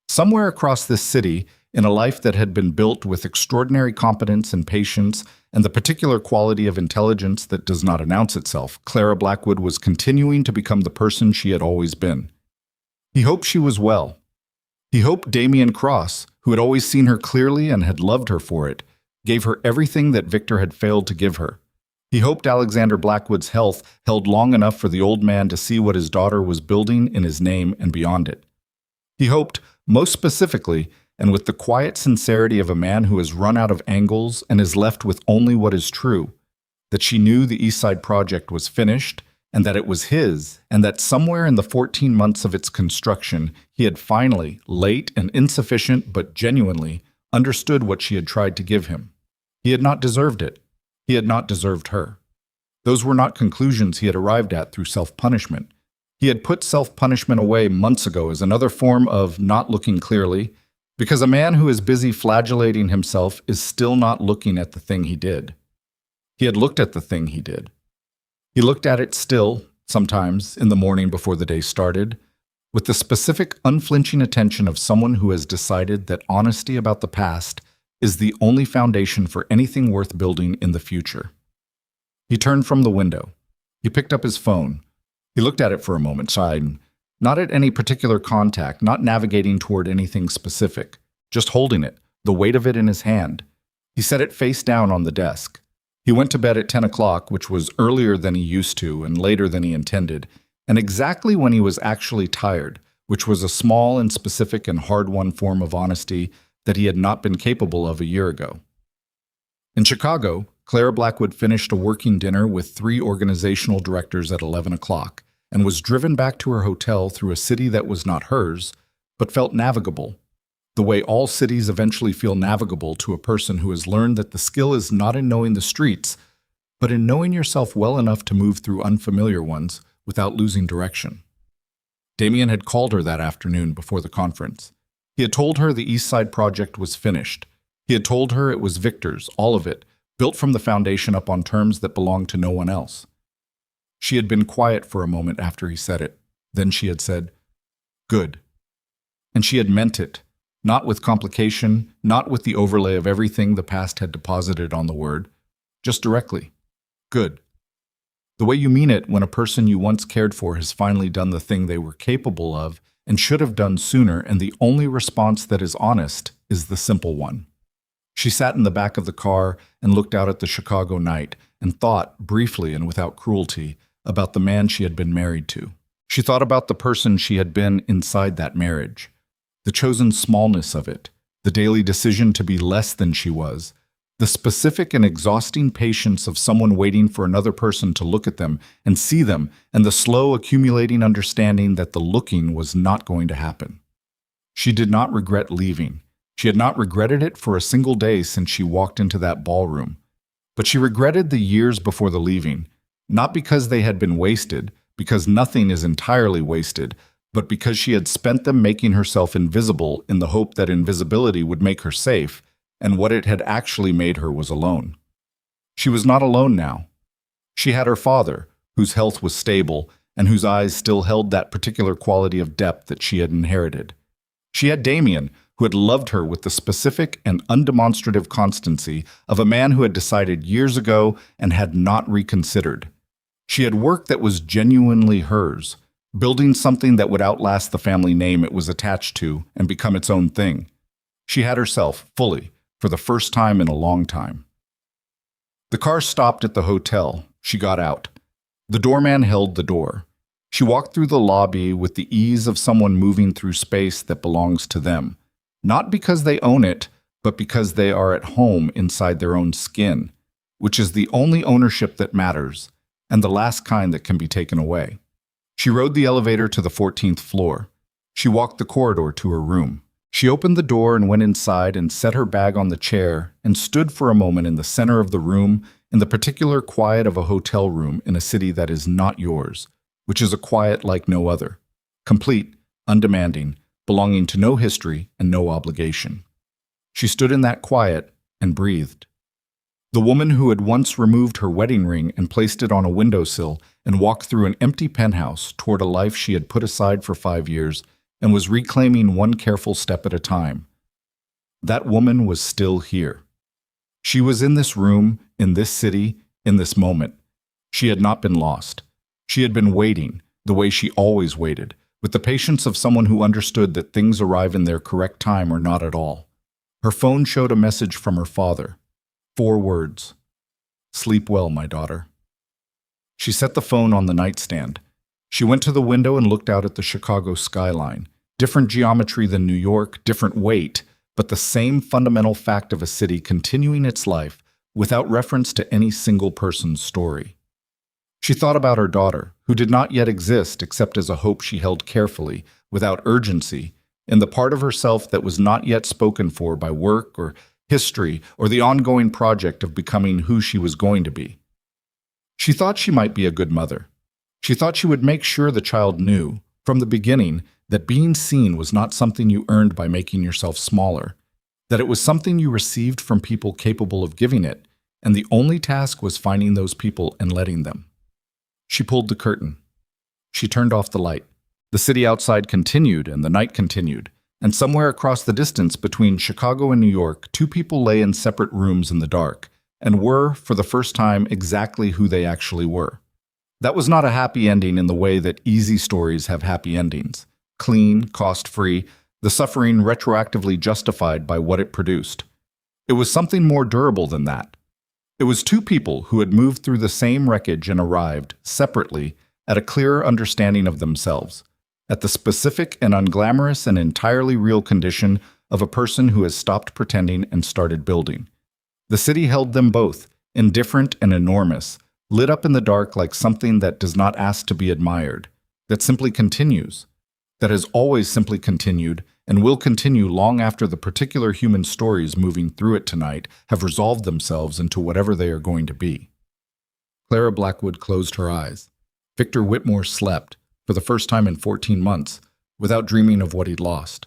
Somewhere across this city, in a life that had been built with extraordinary competence and patience and the particular quality of intelligence that does not announce itself, Clara Blackwood was continuing to become the person she had always been. He hoped she was well. He hoped Damian Cross, who had always seen her clearly and had loved her for it, gave her everything that Victor had failed to give her. He hoped Alexander Blackwood's health held long enough for the old man to see what his daughter was building in his name and beyond it. He hoped, most specifically, and with the quiet sincerity of a man who has run out of angles and is left with only what is true, that she knew the East Side project was finished and that it was his, and that somewhere in the 14 months of its construction, he had finally, late and insufficient but genuinely, understood what she had tried to give him. He had not deserved it. He had not deserved her. Those were not conclusions he had arrived at through self-punishment. He had put self-punishment away months ago as another form of not looking clearly, because a man who is busy flagellating himself is still not looking at the thing he did. He had looked at the thing he did. He looked at it still, sometimes, in the morning before the day started, with the specific, unflinching attention of someone who has decided that honesty about the past is the only foundation for anything worth building in the future. He turned from the window. He picked up his phone. He looked at it for a moment, sighed, not at any particular contact, not navigating toward anything specific, just holding it, the weight of it in his hand. He set it face down on the desk. He went to bed at 10 o'clock, which was earlier than he used to and later than he intended, and exactly when he was actually tired, which was a small and specific and hard-won form of honesty that he had not been capable of a year ago. In Chicago, Clara Blackwood finished a working dinner with 3 organizational directors at 11 o'clock and was driven back to her hotel through a city that was not hers, but felt navigable, the way all cities eventually feel navigable to a person who has learned that the skill is not in knowing the streets, but in knowing yourself well enough to move through unfamiliar ones without losing direction. Damien had called her that afternoon before the conference. He had told her the East Side project was finished. He had told her it was Victor's, all of it, built from the foundation up on terms that belonged to no one else. She had been quiet for a moment after he said it. Then she had said, "Good." And she had meant it, not with complication, not with the overlay of everything the past had deposited on the word, just directly. Good. The way you mean it when a person you once cared for has finally done the thing they were capable of and should have done sooner, and the only response that is honest is the simple one. She sat in the back of the car and looked out at the Chicago night and thought, briefly and without cruelty, about the man she had been married to. She thought about the person she had been inside that marriage, the chosen smallness of it, the daily decision to be less than she was, the specific and exhausting patience of someone waiting for another person to look at them and see them, and the slow accumulating understanding that the looking was not going to happen. She did not regret leaving. She had not regretted it for a single day since she walked into that ballroom. But she regretted the years before the leaving, not because they had been wasted, because nothing is entirely wasted, but because she had spent them making herself invisible in the hope that invisibility would make her safe, and what it had actually made her was alone. She was not alone now. She had her father, whose health was stable, and whose eyes still held that particular quality of depth that she had inherited. She had Damien, who had loved her with the specific and undemonstrative constancy of a man who had decided years ago and had not reconsidered. She had work that was genuinely hers, building something that would outlast the family name it was attached to and become its own thing. She had herself, fully, for the first time in a long time. The car stopped at the hotel. She got out. The doorman held the door. She walked through the lobby with the ease of someone moving through space that belongs to them, not because they own it, but because they are at home inside their own skin, which is the only ownership that matters, and the last kind that can be taken away. She rode the elevator to the 14th floor. She walked the corridor to her room. She opened the door and went inside and set her bag on the chair and stood for a moment in the center of the room, in the particular quiet of a hotel room in a city that is not yours, which is a quiet like no other, complete, undemanding, belonging to no history and no obligation. She stood in that quiet and breathed. The woman who had once removed her wedding ring and placed it on a windowsill and walked through an empty penthouse toward a life she had put aside for 5 years and was reclaiming one careful step at a time. That woman was still here. She was in this room, in this city, in this moment. She had not been lost. She had been waiting, the way she always waited, with the patience of someone who understood that things arrive in their correct time or not at all. Her phone showed a message from her father. 4 words. "Sleep well, my daughter." She set the phone on the nightstand. She went to the window and looked out at the Chicago skyline. Different geometry than New York, different weight, but the same fundamental fact of a city continuing its life without reference to any single person's story. She thought about her daughter, who did not yet exist except as a hope she held carefully, without urgency, in the part of herself that was not yet spoken for by work or history or the ongoing project of becoming who she was going to be. She thought she might be a good mother. She thought she would make sure the child knew, from the beginning, that being seen was not something you earned by making yourself smaller, that it was something you received from people capable of giving it, and the only task was finding those people and letting them. She pulled the curtain. She turned off the light. The city outside continued, and the night continued, and somewhere across the distance between Chicago and New York, two people lay in separate rooms in the dark, and were, for the first time, exactly who they actually were. That was not a happy ending in the way that easy stories have happy endings. Clean, cost-free, the suffering retroactively justified by what it produced. It was something more durable than that. It was two people who had moved through the same wreckage and arrived, separately, at a clearer understanding of themselves, at the specific and unglamorous and entirely real condition of a person who has stopped pretending and started building. The city held them both, indifferent and enormous, lit up in the dark like something that does not ask to be admired, that simply continues, that has always simply continued and will continue long after the particular human stories moving through it tonight have resolved themselves into whatever they are going to be. Clara Blackwood closed her eyes. Victor Whitmore slept, for the first time in 14 months, without dreaming of what he'd lost.